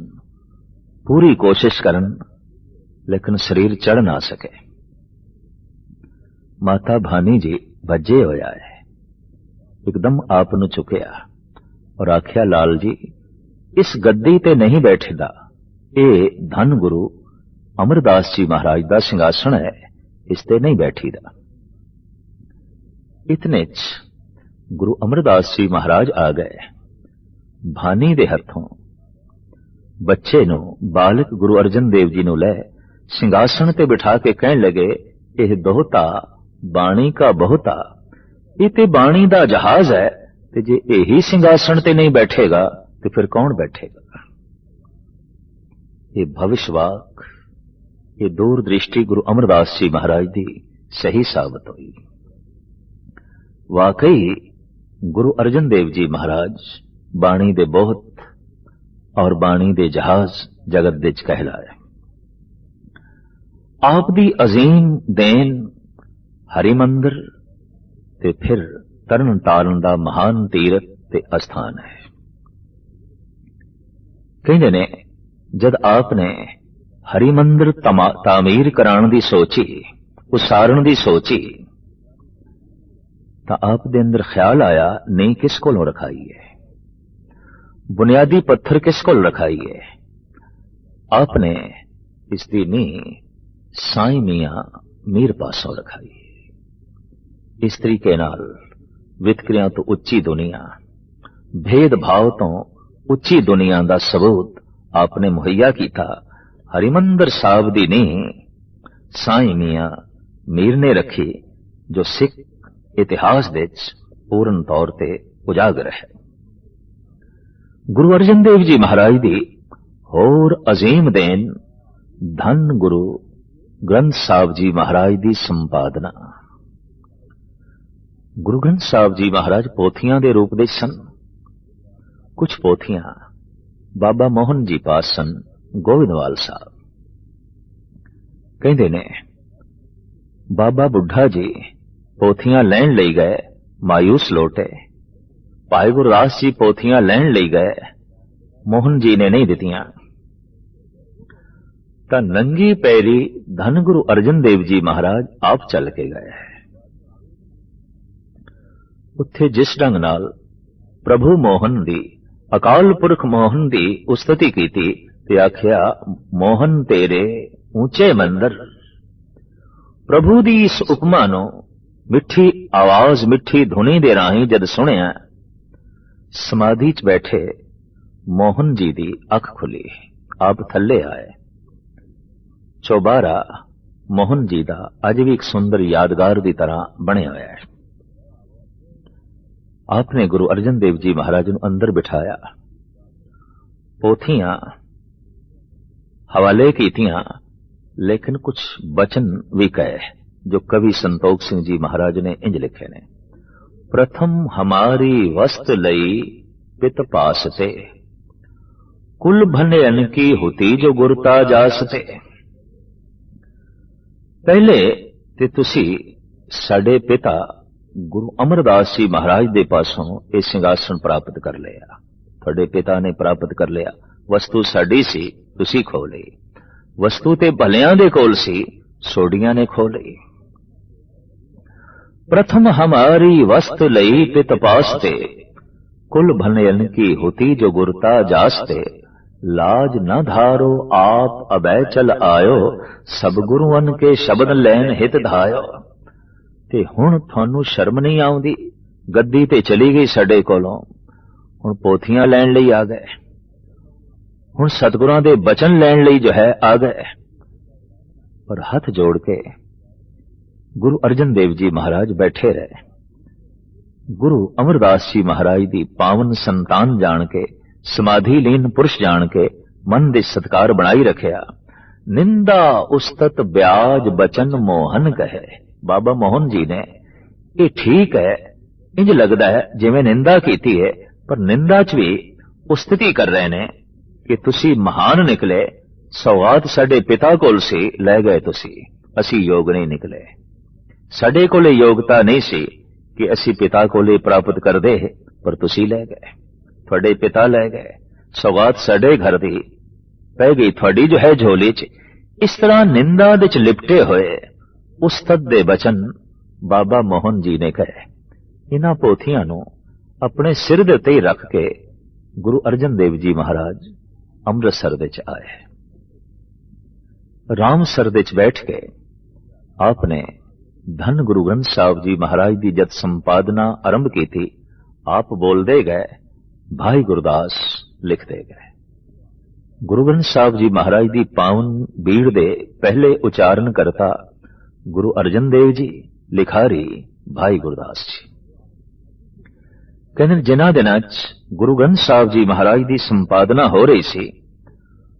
ਪੂਰੀ ਕੋਸ਼ਿਸ਼ ਕਰਨ ਲੇਕਿਨ ਸਰੀਰ ਚੜ੍ਹ ਨਾ ਸਕੇ। ਮਾਤਾ ਭਾਨੀ ਜੀ ਭੱਜੇ ਹੋਇਆ ਹੈ, ਇੱਕਦਮ ਆਪ ਨੂੰ ਚੁੱਕਿਆ ਔਰ ਆਖਿਆ, ਲਾਲ ਜੀ ਇਸ ਗੱਦੀ ਤੇ ਨਹੀਂ ਬੈਠੇਦਾ, ਇਹ ਧੰਨ ਗੁਰੂ ਅਮਰਦਾਸ ਜੀ ਮਹਾਰਾਜ ਦਾ ਸਿੰਘਾਸਣ ਹੈ, ਇਸ ਤੇ ਨਹੀਂ ਬੈਠੀਦਾ। ਇਤਨੇ ਚ ਗੁਰੂ ਅਮਰਦਾਸ ਜੀ ਮਹਾਰਾਜ ਆ ਗਏ। ਭਾਨੀ ਦੇ ਹੱਥੋਂ ਬੱਚੇ ਨੂੰ, ਬਾਲਕ ਗੁਰੂ ਅਰਜਨ ਦੇਵ ਜੀ ਨੂੰ ਲੈ ਸਿੰਘਾਸਣ ਤੇ ਬਿਠਾ ਕੇ ਕਹਿਣ ਲੱਗੇ, ਇਹ ਦੋਹਤਾ ਬਾਣੀ ਕਾ ਬਹੁਤਾ, ਇਹ ਤੇ ਬਾਣੀ ਦਾ ਜਹਾਜ਼ ਹੈ, ਤੇ ਜੇ ਇਹੀ ਸਿੰਘਾਸਣ ਤੇ ਨਹੀਂ ਬੈਠੇਗਾ ਤੇ ਫਿਰ ਕੌਣ ਬੈਠੇਗਾ। ਇਹ ਭਵਿਸ਼ਵਾਕ, ਇਹ ਦੂਰ ਦ੍ਰਿਸ਼ਟੀ ਗੁਰੂ ਅਮਰਦਾਸ ਜੀ ਮਹਾਰਾਜ ਦੀ ਸਹੀ ਸਾਬਤ ਹੋਈ। ਵਾਕਈ ਗੁਰੂ ਅਰਜਨ ਦੇਵ ਜੀ ਮਹਾਰਾਜ ਬਾਣੀ ਦੇ ਬਹੁਤ ਔਰ ਬਾਣੀ ਦੇ ਜਹਾਜ਼ ਜਗਤ ਵਿੱਚ ਕਹਿਲਾਏ। ਆਪ ਦੀ ਅਜ਼ੀਮ ਦੇਨ ਹਰਿਮੰਦਰ ਤੇ ਫਿਰ ਤਰਨ ਤਾਰਨ ਦਾ ਮਹਾਨ ਤੀਰਥ ਤੇ ਅਸਥਾਨ ਹੈ। ਕਹਿੰਦੇ ਨੇ ਜਦ ਆਪ ਨੇ ਹਰਿਮੰਦਰ ਤਾਮੀਰ ਕਰਾਉਣ ਦੀ ਸੋਚੀ, ਉਸਾਰਨ ਦੀ ਸੋਚੀ, ਤਾਂ ਆਪ ਦੇ ਅੰਦਰ ਖਿਆਲ ਆਇਆ, ਨਹੀਂ ਕਿਸ ਕੋਲੋਂ ਰਖਾਈਏ, ਬੁਨਿਆਦੀ ਪੱਥਰ ਕਿਸ ਕੋਲ ਰਖਾਈਏ। ਆਪ ਨੇ ਇਸ ਦੀ ਨੀਂਹ ਸਾਈਂ ਮੀਆਂ ਮੀਰ ਪਾਸੋਂ ਰਖਾਈ। ਇਸ ਤਰੀਕੇ ਨਾਲ ਵਿਤਕਰਿਆਂ ਤੋਂ ਉੱਚੀ ਦੁਨੀਆ, ਭੇਦਭਾਵ ਤੋਂ ਉੱਚੀ ਦੁਨੀਆ ਦਾ ਸਬੂਤ ਆਪ ਨੇ ਮੁਹੱਈਆ ਕੀਤਾ। ਹਰਿਮੰਦਰ ਸਾਹਿਬ ਦੀ ਨੀਂਹ ਸਾਈਂ ਮੀਆਂ ਮੀਰ ਨੇ ਰੱਖੀ, ਜੋ ਸਿੱਖ ਇਤਿਹਾਸ ਵਿੱਚ ਪੂਰਨ ਤੌਰ ਤੇ ਉਜਾਗਰ ਹੈ। ਗੁਰੂ ਅਰਜਨ ਦੇਵ ਜੀ ਮਹਾਰਾਜ ਦੀ ਹੋਰ ਅਜ਼ੀਮ ਦੇਨ ਧੰਨ ਗੁਰੂ ਗ੍ਰੰਥ ਸਾਹਿਬ ਜੀ ਮਹਾਰਾਜ ਦੀ ਸੰਪਾਦਨਾ। ਗੁਰੂ ਗ੍ਰੰਥ ਸਾਹਿਬ ਜੀ ਮਹਾਰਾਜ ਪੋਥੀਆਂ ਦੇ ਰੂਪ ਵਿੱਚ ਸਨ। ਕੁਝ ਪੋਥੀਆਂ ਬਾਬਾ ਮੋਹਨ ਜੀ ਪਾਸ ਸਨ, ਗੋਬਿੰਦਵਾਲ ਸਾਹਿਬ। ਕਹਿੰਦੇ ਨੇ ਬਾਬਾ ਬੁੱਢਾ ਜੀ ਪੋਥੀਆਂ ਲੈਣ ਲਈ ਗਏ, ਮਾਯੂਸ ਲੋਟੇ। ਭਾਈ ਗੁਰਦਾਸ ਜੀ ਪੋਥੀਆਂ ਲੈਣ ਲਈ ਗਏ, ਮੋਹਨ ਜੀ ਨੇ ਨਹੀਂ ਦਿੱਤੀਆਂ। ਤਾਂ ਨੰਗੀ ਪੈਰੀ ਧੰਨ ਗੁਰੂ ਅਰਜਨ ਦੇਵ ਜੀ ਮਹਾਰਾਜ ਆਪ ਚੱਲ ਕੇ ਗਏ। ਉੱਥੇ ਜਿਸ ਢੰਗ ਨਾਲ ਪ੍ਰਭੂ ਮੋਹਨ ਦੀ, ਅਕਾਲ ਪੁਰਖ ਮੋਹਨ ਦੀ ਉਸਤਤੀ ਕੀਤੀ ਤੇ ਆਖਿਆ, ਮੋਹਨ ਤੇਰੇ ਉੱਚੇ ਮੰਦਰ। ਪ੍ਰਭੂ ਦੀ ਇਸ ਉਪਮਾ ਨੂੰ ਮਿੱਠੀ ਆਵਾਜ਼, ਮਿੱਠੀ ਧੁਨੀ ਦੇ ਰਾਹੀਂ ਜਦ ਸੁਣਿਆ, ਸਮਾਧੀ 'ਚ ਬੈਠੇ ਮੋਹਨ ਜੀ ਦੀ ਅੱਖ ਖੁੱਲੀ, ਆਪ ਥੱਲੇ ਆਏ। ਚੌਬਾਰਾ ਮੋਹਨ ਜੀ ਦਾ ਅੱਜ ਵੀ ਇੱਕ ਸੁੰਦਰ ਯਾਦਗਾਰ ਦੀ ਤਰ੍ਹਾਂ ਬਣਿਆ ਹੋਇਆ ਹੈ। आपने गुरु अर्जन देव जी महाराज ਨੂੰ ਅੰਦਰ ਬਿਠਾਇਆ, ਪੋਥੀਆਂ हवाले कीतियां, लेकिन कुछ बचन भी कहे जो कवि संतोख सिंह जी महाराज ने इंज लिखे ने। प्रथम हमारी वस्त लई पित पासते, कुल भनयन की हुती जो गुरता जासते। पहले ते तुसी साडे पिता गुरु अमरदास जी महाराज दे पासों ये सिंहासन प्राप्त कर लिया, थोड़े पिता ने प्राप्त कर लिया। वस्तु साडी सी, तुसी खो ली। वस्तु ते भलियां दे कोल सी, सोडियां ने खो लई। प्रथम हमारी वस्तु लई पित पासते, कुल भनयन की होती जो गुरता जासते। लाज न धारो आप अबै चल आयो, सब गुरुअन के शब्द लैन हित धायो। ते हुण थानू शर्म नहीं आउंदी, गद्दी ते चली गई साडे कोलों, हुण पोथियां लैण लई आ गए, हुण सतगुरां दे बचन लैण लई जो है आ गए। पर हथ जोड़ के गुरु अर्जन देव जी महाराज बैठे रहे। गुरु अमरदास जी महाराज दी पावन संतान जान के, समाधि लीन पुरुष जान के मन दे सत्कार बनाई रखिया। निंदा उस्तत ब्याज बचन मोहन कहे। बाबा मोहन जी ने ये ठीक है, इंज लगदा है जिवें निंदा कीती है, पर निंदा च भी उस्तति कर रहे ने कि तुसी महान निकले, सौगात साडे पिता कोल सी, लै गए तुसी, असी योग नहीं निकले। साडे कोले योगता नहीं सी कि असी पिता कोले प्राप्त कर दे, पर तुसी लै गए, थोड़े पिता लै गए, सौगात साडे घर दी पै गई थोड़ी जो है झोली च। इस तरह निंदा दे च लिपटे होए उस्तत दे बचन बाबा मोहन जी ने कहे। इन्हां पोथियां नूं अपने सिर दे उत्ते ही रख के गुरु अर्जन देव जी महाराज अमृतसर दे च आए। रामसर दे च बैठ के आपने धन गुरु ग्रंथ साहब जी महाराज की जद संपादना आरंभ की थी, आप बोलते गए, भाई गुरदास लिखते गए। गुरु ग्रंथ साहब जी महाराज की पावन बीड़ दे पहले उचारण करता गुरु अर्जन देव जी, लिखारी भाई गुरदास जी। कहने जिन्हां दिनां च गुरु ग्रंथ साहब जी महाराज की संपादना हो रही सी,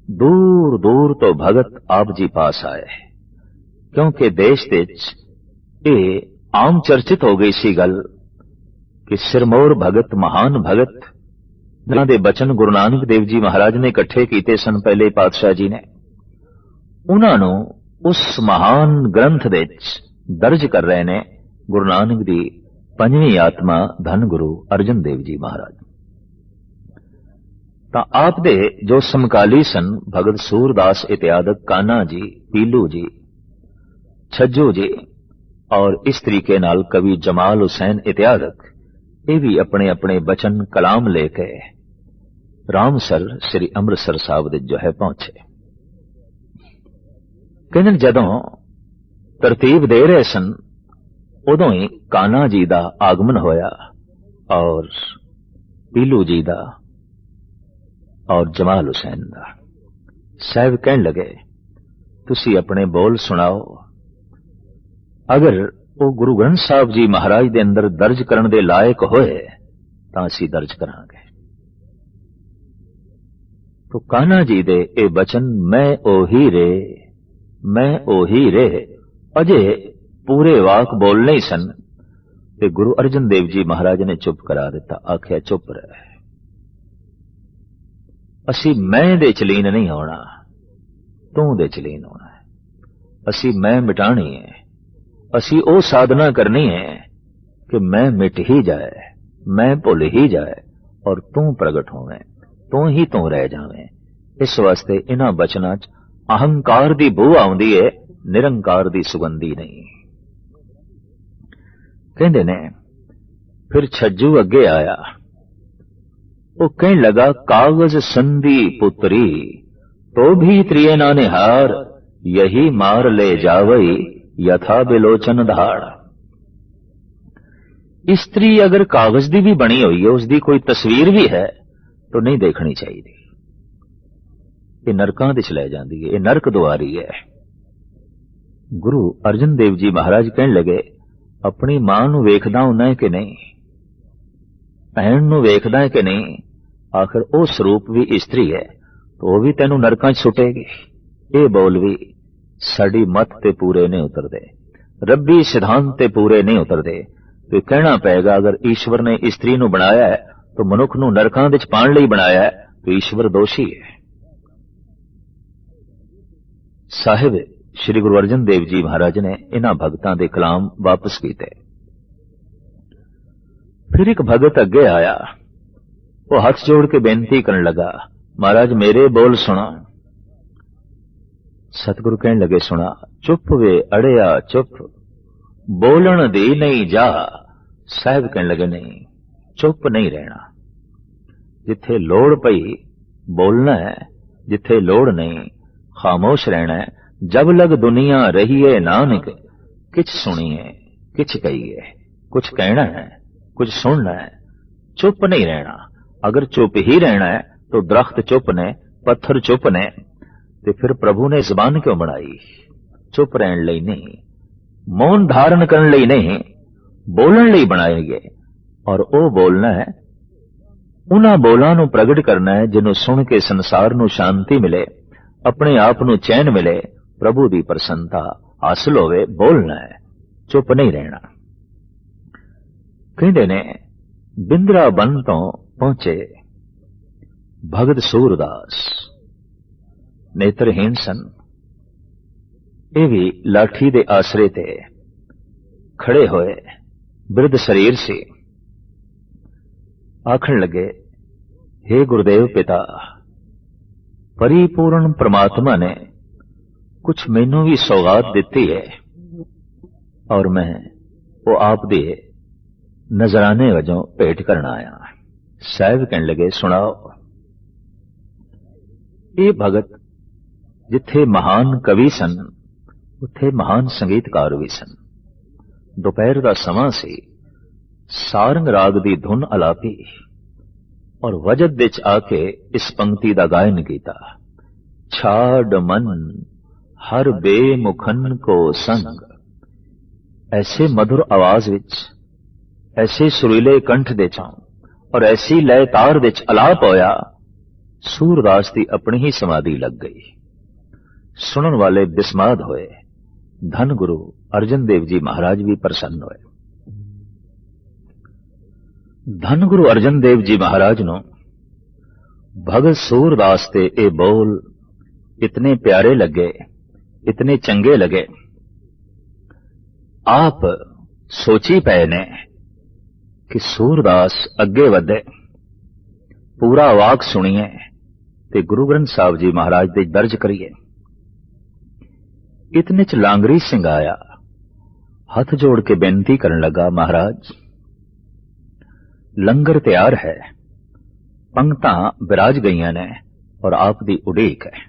दूर दूर तो भगत आप जी पास आए, क्योंकि देश दे ये आम चर्चित हो गई सी गल कि सिरमौर भगत, महान भगत जिन्हां दे बचन गुरु नानक देव जी महाराज ने इकट्ठे कीते सन पहले पातशाह जी ने, उन्हां नूं उस महान ग्रंथ दे दर्ज कर रहे ने गुरु नानक दी पंजवीं आत्मा धन गुरु अर्जन देव जी महाराज। तां आप दे जो समकाली सन भगत सूरदास इत्यादक, कान्हा जी, पीलू जी, छज्जू जी और इस तरीके नाल कवि जमाल हुसैन इत्यादक, ये भी अपने अपने बचन कलाम लेके रामसर श्री अमृतसर साहब दे जो है पहुंचे। कहने जदों तरतीब दे रहे सन, उदों ही कान्हा जी दा आगमन होया और पीलू जी दा और जमाल हुसैन दा। साहब कहन लगे, तुसी अपने बोल सुनाओ, अगर वो गुरु ग्रंथ साहब जी महाराज दे अंदर दर्ज करन दे लायक होए तां असीं दर्ज करांगे। तो कान्हा जी दे ए बचन, मैं ओही रे, मैं ओही रे, अजे पूरे वाक बोलने ही सन ते गुरु अर्जन देव जी महाराज ने चुप करा दिता, आख्या चुप रह, असी मैं दे चलीन नहीं होना, तू दे चलीन होना है। असी मैं मिटानी है, असी ओ साधना करनी है कि मैं मिट ही जाए, मैं भुल ही जाए और तू प्रगट होवे, तू ही तू रह जावे। इस वास्ते इन्हां बचनां च अहंकार दी बू आउंदी है, निरंकार दी सुगंधी नहीं। कहंदे ने फिर छज्जू अगे आया, वो कहने लगा, कागज संधि पुत्री तो भी त्रिय ना निहार, यही मार ले जावई यथा बिलोचन धाड़। स्त्री अगर कागज दी भी बनी हुई है, उसकी कोई तस्वीर भी है, तो नहीं देखनी चाहिए, ये नरकां दे च लै जांदी है, ये नरक दुआरी है। गुरु अर्जन देव जी महाराज कहने लगे, अपनी मां नूं वेखदा हुंदा है कि नहीं, भैन नूं वेखदा है कि नहीं, आखिर वो स्वरूप भी स्त्री है, तो वह भी तेनू नरकां च सुटेगी। ये बोल भी साडी मत ते पूरे नहीं उतरदे, रब्बी सिद्धांत ते पूरे नहीं उतरदे। तो कहना पेगा, अगर ईश्वर ने स्त्री नूं बनाया है तो मनुख नूं नरकां विच पाण लई बनाया है, तो ईश्वर दोषी है। साहिब श्री गुरु अर्जन देव जी महाराज ने इन्हां भगतां दे कलाम वापस कीते। फिर एक भगत अगे आया, वो हाथ जोड़ के बेनती करने लगा, महाराज मेरे बोल सुनो। सतगुरु कहने लगे, सुना चुप वे अड़िया चुप, बोलन दी नहीं जा। साहब कहने लगे, नहीं, चुप नहीं रहना। जिथे लोड़ पई बोलना है, जिथे लोड़ नहीं खामोश रहना है। जब लग दुनिया रही है नानक, किछ सुनिए किछ कहिए। कुछ कहना है, कुछ सुनना है, चुप नहीं रहना। अगर चुप ही रहना है तो दरख्त चुप ने, पत्थर चुप ने, तो फिर प्रभु ने जबान क्यों बनाई? चुप रहने लई नहीं, मौन धारण करने लई नहीं, बोलने लई बनाए गए। और वो बोलना है, उन्हां बोलां नूं प्रगट करना है जिन्हों सुन के संसार नूं शांति मिले, अपने आप नूं चैन मिले, प्रभु दी प्रसन्नता हासिल होवे। बोलना है, चुप नहीं रहना। कहंदे ने बिंद्रा बन तो पहुंचे भगत सूरदास, नेत्रहीन सन। ये भी लाठी दे आसरे ते खड़े होए, बिरध शरीर से आखण लगे, हे गुरुदेव पिता, परिपूर्ण परमात्मा ने कुछ मैनू भी सौगात दिती है और मैं वो आप दे नजराने वजों भेंट करना आया। साहब कहने लगे, सुनाओ। ये भगत जिथे महान कवि सन, उथे महान संगीतकार भी सन। दोपहर का समा सी, सारंग राग दी धुन अलापी और वजद विच आके इस पंक्ति का गायन किया। छाड़ मन हर बेमुखन को संग। ऐसे मधुर आवाज विच, ऐसे सुरीले कंठ दे चों और ऐसी लय तार विच अलाप होया, सूरदास की अपनी ही समाधि लग गई। सुनन वाले बिस्माद होए। धन गुरु अर्जन देव जी महाराज भी प्रसन्न होए। धन गुरु अर्जन देव जी महाराज नो भगत सूरदास ते ए बोल इतने प्यारे लगे, इतने चंगे लगे। आप सोची पए ने कि सूरदास अगे वधे, पूरा वाक सुनिए ते गुरु ग्रंथ साहब जी महाराज दे दर्ज करिए। इतने च लांगरी सिंह आया, हाथ जोड़ के बेनती करने लगा, महाराज लंगर तैयार है, पंक्तां बिराज गईयां ने और आप दी उड़ीक है।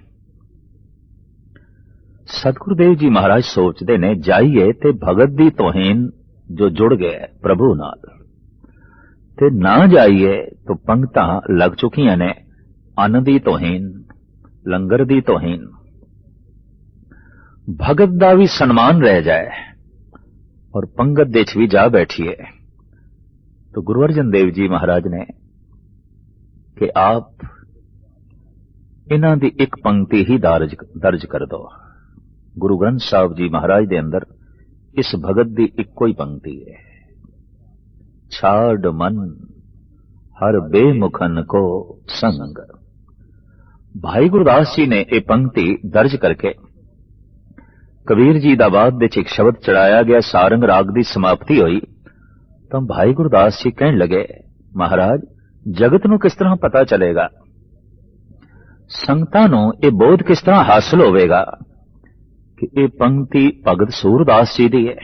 सतगुरुदेव जी महाराज सोचते ने, जाइए ते भगत दी तोहीन जो जुड़ गए प्रभु नाल, ते ना जाइए तो पंक्तां लग चुकियां ने अन्न दी तोहीन, लंगर दी तोहीन। भगत दा भी सन्मान रह जाए और पंगत दे च भी जा बैठिए। तो गुरु अर्जन देव जी महाराज ने कि आप इन्हां दी एक पंक्ति ही दर्ज कर दो। गुरु ग्रंथ साहब जी महाराज दे अंदर इस भगत दी इक्को ही पंक्ति है, छाड़ मन हर बेमुखन को संग। भाई गुरदास जी ने यह पंक्ति दर्ज करके कबीर जी दा बाद विच एक शब्द चढ़ाया गया, सारंग राग दी समाप्ति हुई। तो भाई गुरदास जी कहने लगे, महाराज जगत नूं किस तरह पता चलेगा, संगतां नूं ये बोध किस तरह हासिल होवेगा कि ये पंक्ति भगत सूरदास जी दी है।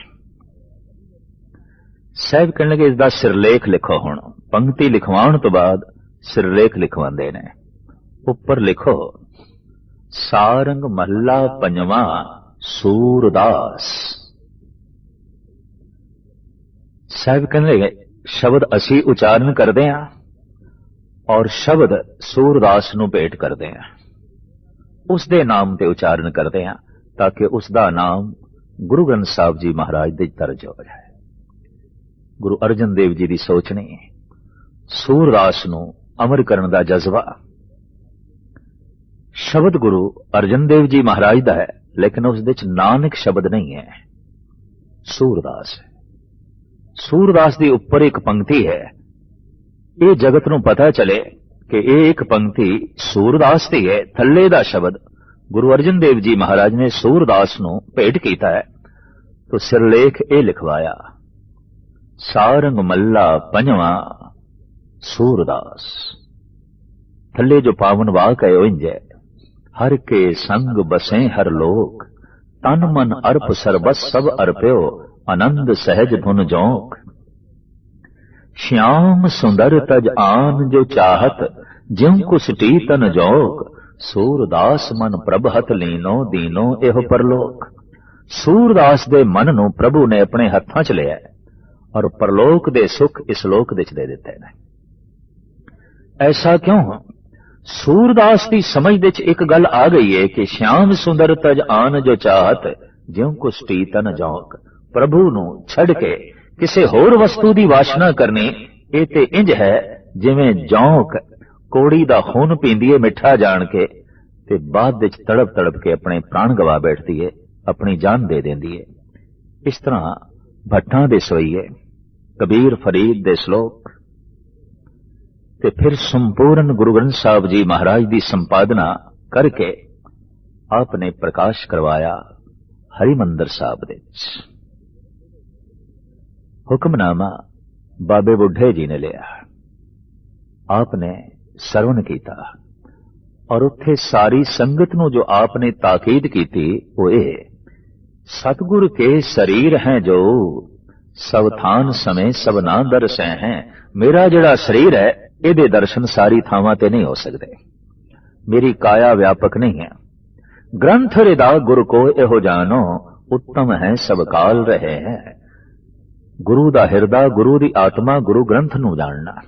साहब कहने लगे, इसका सिरलेख लिखो। हुण पंक्ति लिखवाउण तो बाद सिरलेख लिखवांदे ने। उपर लिखो, सारंग महला पंजवां सूरदास। साहब कहने लगे, शब्द असी उचारण करते हैं और शब्द सूरदास नूं भेंट करते हैं, उसदे नाम ते उचारण करते हैं ताकि उसका नाम गुरु ग्रंथ साहब जी महाराज दे दर्ज हो जाए। गुरु अर्जन देव जी की सोचनी सूरदास नूं अमर करने का जज्बा। शब्द गुरु अर्जन देव जी महाराज का है, लेकिन उस दे च नानक शब्द नहीं है, सूरदास है। सूरदास दी उपर एक पंक्ति है, ये जगत नूं पता चले कि ये एक पंक्ति सूरदास दी है। थल्ले दा शब्द गुरु अर्जन देव जी महाराज ने सूरदास नूं भेंट कीता है। तो सिरलेख ये लिखवाया, सारंग मल्ला पंजवां सूरदास। थल्ले जो पावन वाक है इंज है, हर के संग बसें हर लोक, तन मन अर्प सरबस सब अर्प्यो, आनंद सहज धुन जोंक। श्याम सुंदर तज आन जो चाहत, ज्यों कुसटी तन जोक। सूरदास मन प्रभ हथ लीनो, दीनो एहो परलोक। सूरदास दे मन नूं प्रभु ने अपने हत्थां च लिया और परलोक दे सुख इस लोक विच दे दिते ने। ऐसा क्यों? सूरदास की समझ दे च एक गल आ गई है कि श्याम सुंदर तज आन जो चाहत, ज्यों कुसटी तन जोक। प्रभु नूं छड़ के किसी होर वस्तु की वासना करनी, ये ते इंज है जिवें जौंक कोड़ी दा खून पींदी है मिठा जान के, ते बाद विच तड़प तड़प के अपने प्राण गवा बैठती है, अपनी जान दे देंदी है। इस तरह भट्टां दे सवैये, कबीर फरीद दे श्लोक, ते फिर संपूर्ण गुरु ग्रंथ साहब जी महाराज की संपादना करके आपने प्रकाश करवाया हरिमंदिर साहब दे। हुक्मनामा बाबे बुढ़े जी ने लिया, आपने सरवण कीता और उत्थे सारी संगत नूं जो आपने ताकीद की थी वो ये, सतगुर के शरीर हैं जो, सब थान समय सब ना दरसै हैं। मेरा जिहड़ा शरीर है इहदे दर्शन सारी थावां ते नहीं हो सकते, मेरी काया व्यापक नहीं है। ग्रंथ हृदा गुरु को एहो जानो, उत्तम है सब काल रहे हैं। गुरु दा हिरदा, गुरु दी आत्मा, गुरु ग्रंथ नूं जानना,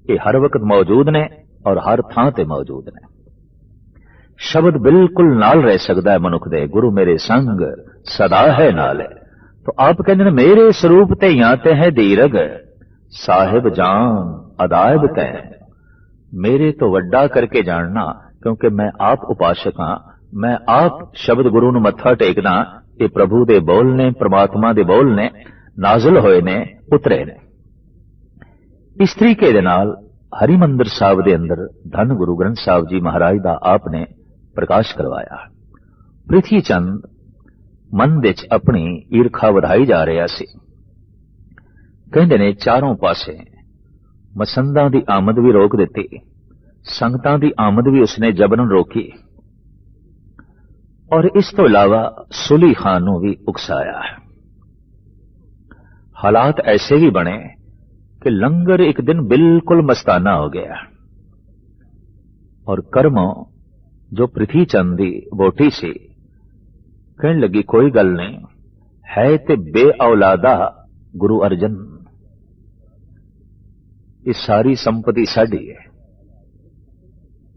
ये हर वक्त मौजूद ने और हर थां ते मौजूद ने। शब्द बिल्कुल नाल रह सकदा है मनुख दे, गुरु मेरे संग सदा है नाल। तो आप कहते हैं मेरे स्वरूप ते याते है दीरग, साहिब जान अदायब कह। मेरे तो वड्डा करके जानना, क्योंकि मैं आप उपासक हां, मैं आप शब्द गुरु नूं मत्था टेकदा। ये प्रभु दे बोल ने, परमात्मा दे बोल ने, नाजिल होए ने, उतरे ने। इस तरीके दे नाल हरिमंदिर साहब दे अंदर धन गुरु ग्रंथ साहब जी महाराज दा आपने प्रकाश करवाया। पृथ्वी चंद मन विच अपनी ईरखा वधाई जा रहा सी। कहंदे ने चारों पासे मसंदां दी आमद भी रोक दिती, संगतां दी आमद भी उसने जबरन रोकी, और इस तो इलावा सुली खान नूं भी उकसाया। हालात ऐसे भी बने कि लंगर एक दिन बिल्कुल मस्ताना हो गया और कर्मों जो पृथ्वी चंद दी वोटी सी कहने लगी कोई गल नहीं है ते बे औलादा गुरु अर्जन, ये सारी संपत्ति साडी है,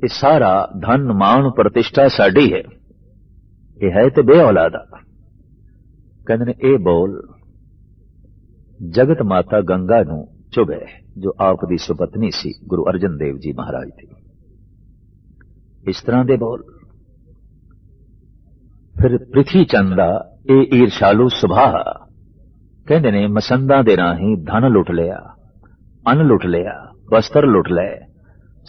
ये सारा धन मान प्रतिष्ठा साडी है ते बे औलादा। कहते ने ए बोल जगत माता गंगा नूं चुभे, जो आप दी सुपत्नी सी गुरु अर्जन देव जी महाराज थी। इस तरह दे बोल। फिर पृथ्वी चंदा ए ईर्षालु सुभाह कहते ने मसंदा दे राही धन लुट लिया, अन्न लुट लिया, वस्त्र लुट ले,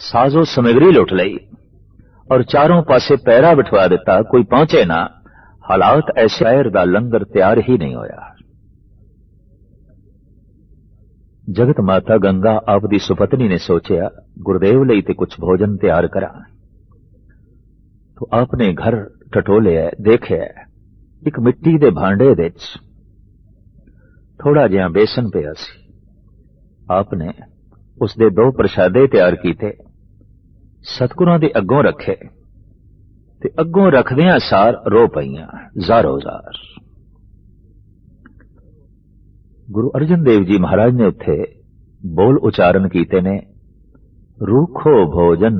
साजो समग्री लुट लई और चारों पासे पैरा बिठवा दिता, कोई पहुंचे ना। हालात ऐसे पैर दा लंगर तैयार ही नहीं होया। जगत माता गंगा आप दी सुपत्नी ने सोचा गुरुदेव लई ते कुछ भोजन तैयार करा। तो आपने घर टटोलिया, देखिया एक मिट्टी दे भांडे विच थोड़ा जिहा बेसन पिया सी। आपने उसदे दो प्रसादे तैयार कीते, सतगुरां दे अग्गों रखे ते अग्गों रखदियां सार रो पईयां ज़ारो ज़ार। गुरु अर्जन देव जी महाराज ने उत्थे बोल उच्चारण कीते ने, रूखो भोजन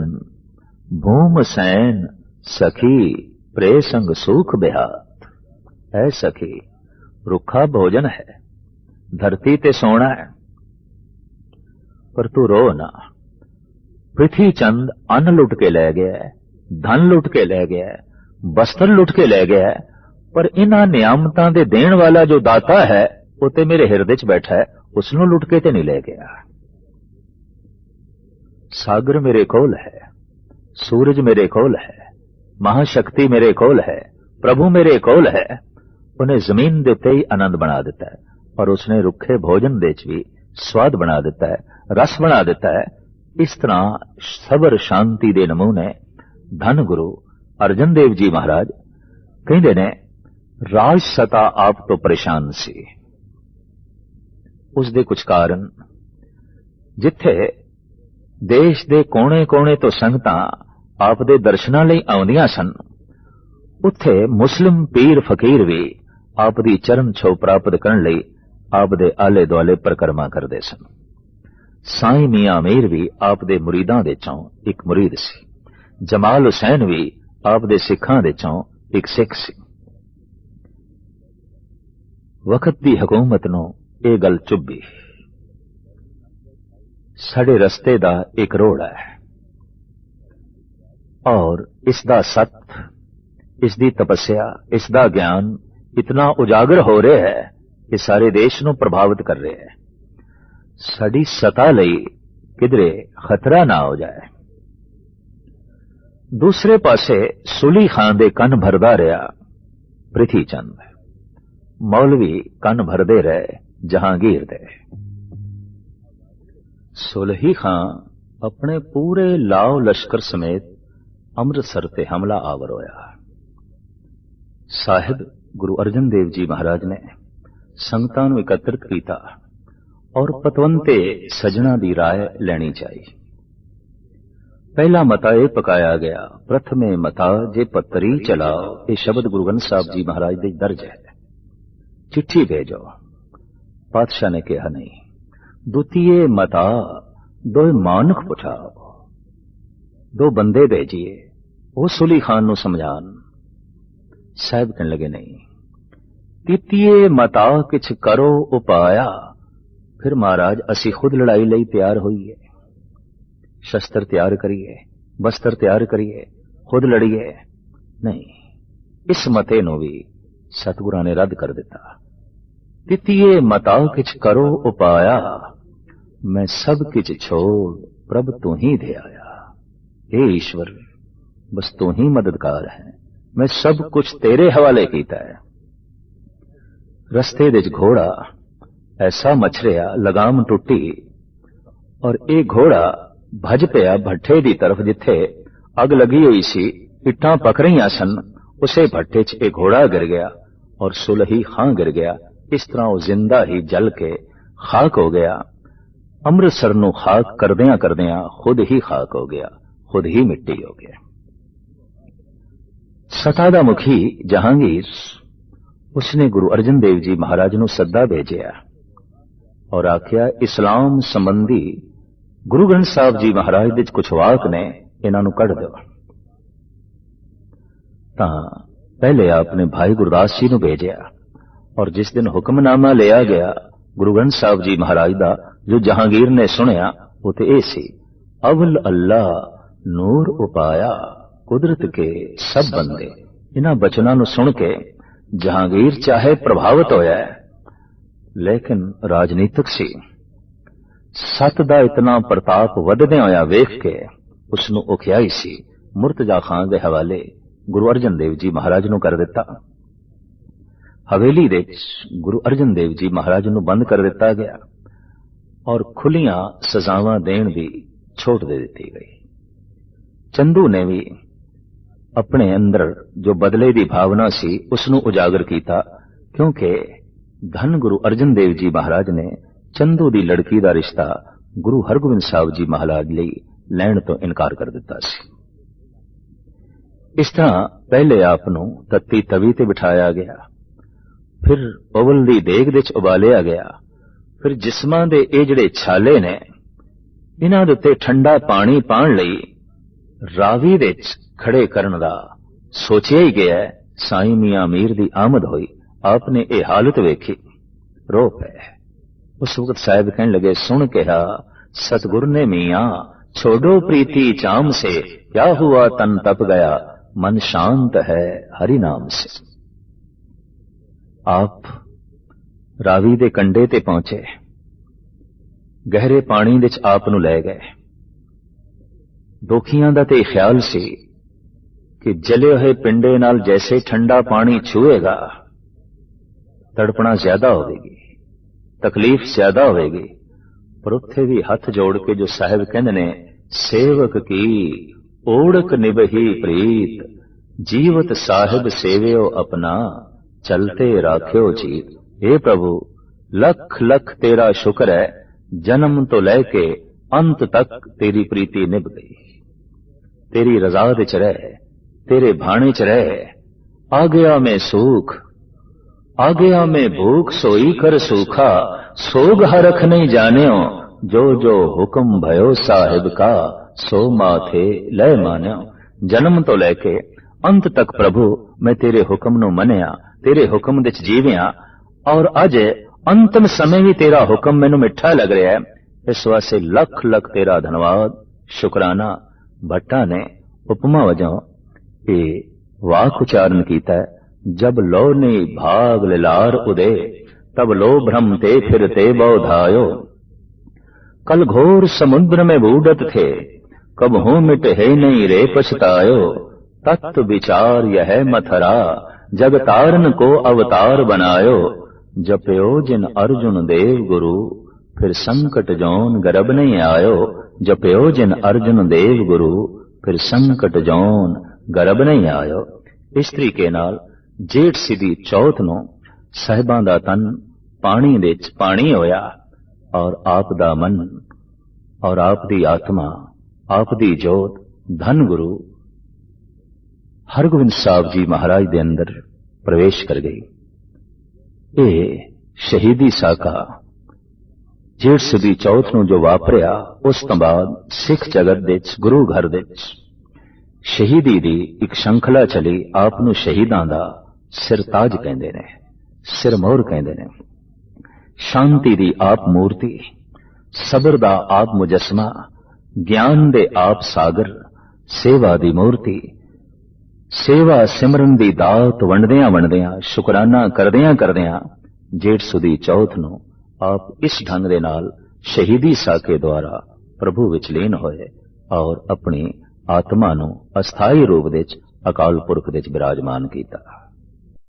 भूम सैन सखी प्रे संग सुख बिहात। है सखी रुखा भोजन है, धरती ते सोना है, पर तू रो ना। पृथ्वी चंद अन्न लुट के ले गया है, धन लुट के ले गया है, वस्त्र लुट के ले गया है, पर इन्हां नियामतां दे देण वाला जो दाता है वो ते मेरे हिरदे च बैठा है, उसनों लुट के ते नहीं ले गया। सागर मेरे कोल है, सूरज मेरे कोल है, महाशक्ति मेरे कोल है, प्रभु मेरे कोल है। उन्हें जमीन दे उत्ते ही आनंद बना दिता है और उसने रुखे भोजन दे च भी स्वाद बना दिता है, रस बना दिता है। इस तरह सबर शांति दे नमूने धन गुरु अर्जन देव जी महाराज कहते ने राज सता आप तो परेशान सी। उसके कुछ कारण जिथे देश के कोने कोने तो संगतां आप दे दर्शनां लई आउंदियां सन, उत्थे मुस्लिम पीर फकीर भी आप दी चरण छो प्राप्त करन लई आप दे आले दुआले परिक्रमा करदे सन। साईं मियां मीर भी आप दे मुरीदां दे चों एक मुरीद सी। जमाल हुसैन भी आप दे सिखां दे चों एक सिख सी। वक्त दी हुकूमत नूं इह गल चुभी, साडे रस्ते दा एक रोड़ है और इसदा सत, इसदी तपस्या, इसदा ज्ञान इतना उजागर हो रहा है कि सारे देश नूं प्रभावित कर रहा है। साडी सता लई किधरे खतरा ना हो जाए। दूसरे पासे सुली खान दे कन भरदा रहा प्रिथी चंद, मौलवी कन भरदे रहे जहांगीर दे। सुलही खां अपने पूरे लाओ लश्कर समेत अमृतसर ते हमला आवर होया। साहिब गुरु अर्जन देव जी महाराज ने संगतां नूं एकत्रित कीता और पतवंते सजना दी राय लेनी चाहिए। पहला मता यह पकाया गया, प्रथमे मता जे पत्तरी चलाओ, ये शब्द गुरु ग्रंथ साहब जी महाराज दे दर्ज है। चिट्ठी भेजो, पातशाह ने कहा नहीं। द्वितीय मता दो मानुख पुछाओ, दो बंदे भेजिए, वो सुली खान नूं समझान। साहब कहने लगे नहीं। तृतीय मता किछ करो उपाया, फिर महाराज असी खुद लड़ाई लई तैयार होइए, शस्त्र तैयार करिए, बस्तर तैयार करिए, खुद लड़िए। नहीं, इस मते नूं भी सतगुरां ने रद्द कर दिता। तृतीय मता किछ करो उपाया, मैं सब किछ छोड़ प्रभ तू ही दे आया। हे ईश्वर, बस तू ही मददगार है, मैं सब कुछ तेरे हवाले कीता है। रस्ते विच घोड़ा ऐसा मछरिया, लगाम टुटी और एक घोड़ा भज पिया भट्ठे की तरफ, जिथे अग लगी हुई सी, इट्टां पक रही सन, उसे भट्ठे च एक घोड़ा गिर गया और सुलही खां गिर गया। इस तरह वो जिंदा ही जल के खाक हो गया। अमृतसर नूं खाक करदियां करदियां खुद ही खाक हो गया, खुद ही मिट्टी हो गया। सता दा मुखी जहांगीर, उसने गुरु अर्जन देव जी महाराज नूं सद्दा भेजिया और आख्या इस्लाम संबंधी गुरु ग्रंथ साहब जी महाराज दे कुछ वाक ने, इन्हां नूं कढ दो। तां पहले आपने भाई गुरदास जी नूं भेजिया और जिस दिन हुक्मनामा लिया गया गुरु ग्रंथ साहब जी महाराज दा, जो जहांगीर ने सुनिया वो तो यह सी, अवल अल्लाह नूर उपाया, कुदरत के सब बंदे। इन्हां बचनां नूं सुन के जहांगीर चाहे प्रभावित होया है, लेकिन राजनीतिक सी। सत दा इतना प्रताप वधदे होया वेख के उसनूं औखियाई सी, मुर्तजा खां दे हवाले गुरु अर्जन देव जी महाराज नूं कर दिता। हवेली दे गुरु अर्जन देव जी महाराज नूं बंद कर दिता गया और खुलियां सजावां देण दी छूट दे दी गई। चंदू ने भी अपने अंदर जो बदले की भावना सी उसनूं उजागर किया, क्योंकि धन गुरु अर्जन देव जी महाराज ने चंदू की लड़की का रिश्ता गुरु हरगोबिंद साहब जी महाराज लई लैण तो इनकार कर दिता सी। इस तरह पहले आप नूं तत्ती तवी ते बिठाया गया, फिर पवल दी देग विच उबालिया गया, फिर जिस्मां दे इह जिहड़े छाले ने इन्हां दे उत्ते ठंडा पानी पाण लई रावी दे खड़े करन दा सोचिया ही गया। साईं मियां मीर दी आमद हुई, आपने ये हालत वेखी, रो पे। उस वक्त साहब कहने लगे, सुन कहा सतगुरु ने मियां छोड़ो प्रीति चाम से, क्या हुआ तन तप गया, मन शांत है हरि नाम से। आप रावी दे कंडे ते पहुंचे, गहरे पानी विच आप नूं लै गए। दुखियां दा ते ख्याल सी कि जले हुए पिंडे नाल जैसे ठंडा पानी छुएगा तड़पना ज्यादा होगी, तकलीफ ज्यादा होगी। पर उत्थे भी हथ जोड़ के जो साहिब कहंदे ने, सेवक की ओढ़क निभही प्रीत, जीवत साहिब सेवियो अपना, चलते राख्यो जीत। हे प्रभु, लख लख तेरा शुक्र है, जन्म तो लैके अंत तक तेरी प्रीति निभ गई। तेरी रजा दे च रह, तेरे भाने च रह। आ गया मैं सूख, आ गया मैं भूख, सोई कर सूखा। सोग हरख नहीं जान्यो, जो जो हुक्म भयो साहिब का, सो माथे लय मान्यो। जन्म तो लैके अंत तक प्रभु मैं तेरे हुक्म नूं मनिया, तेरे हुक्म विच जीविया, और अज अंतिम समय भी तेरा हुक्म मैनू मिठा लग रहा है। इस वास्ते लख लख तेरा धन्यवाद, शुकराना। भट्टा ने उपमा वजों ये वाक उच्चारण किया है, जब लो ने भाग लिलार उदे, तब लो भ्रम ते फिरते बौधायो। कल घोर समुद्र में बूढ़त थे, कब हो मिट है नहीं रे पछतायो। तत्व विचार यह मथरा, जग तारन को अवतार बनायो। जपयो जिन अर्जुन देव गुरु, फिर संकट जौन गर्भ नहीं आयो। जपयो जिन अर्जुन देव गुरु, फिर संकट जौन गर्भ नहीं आयो। इस तरीके नाल जेठ सिदी चौथ नूं साहिबां दा तन पानी दे च पानी होया, और आप दा मन और आप दी आत्मा, आप दी जोत धन गुरु हरगोबिंद साहब जी महाराज दे अंदर प्रवेश कर गई। ये शहीदी साका जेठ सदी चौथ नूं जो वापरिया, उस तो बाद सिख जगत दे विच गुरु घर दे विच शहीदी दी एक श्रृंखला चली। आप नूं शहीदां दा सिरताज कहंदे ने, सिरमौर कहंदे ने। शांति दी आप मूर्ति, सबर दा आप मुजस्मा, ज्ञान दे आप सागर, सेवा दी मूर्ति। सेवा सिमरन दी दात वंडदियां वंडदियां, शुकराना करदियां करदियां जेठ सुदी चौथ नूं आप इस ढंग दे नाल शहीदी साके द्वारा प्रभु विच लीन होए, और अपनी आत्मा नूं अस्थाई रूप विच अकाल पुरख विच विराजमान कीता।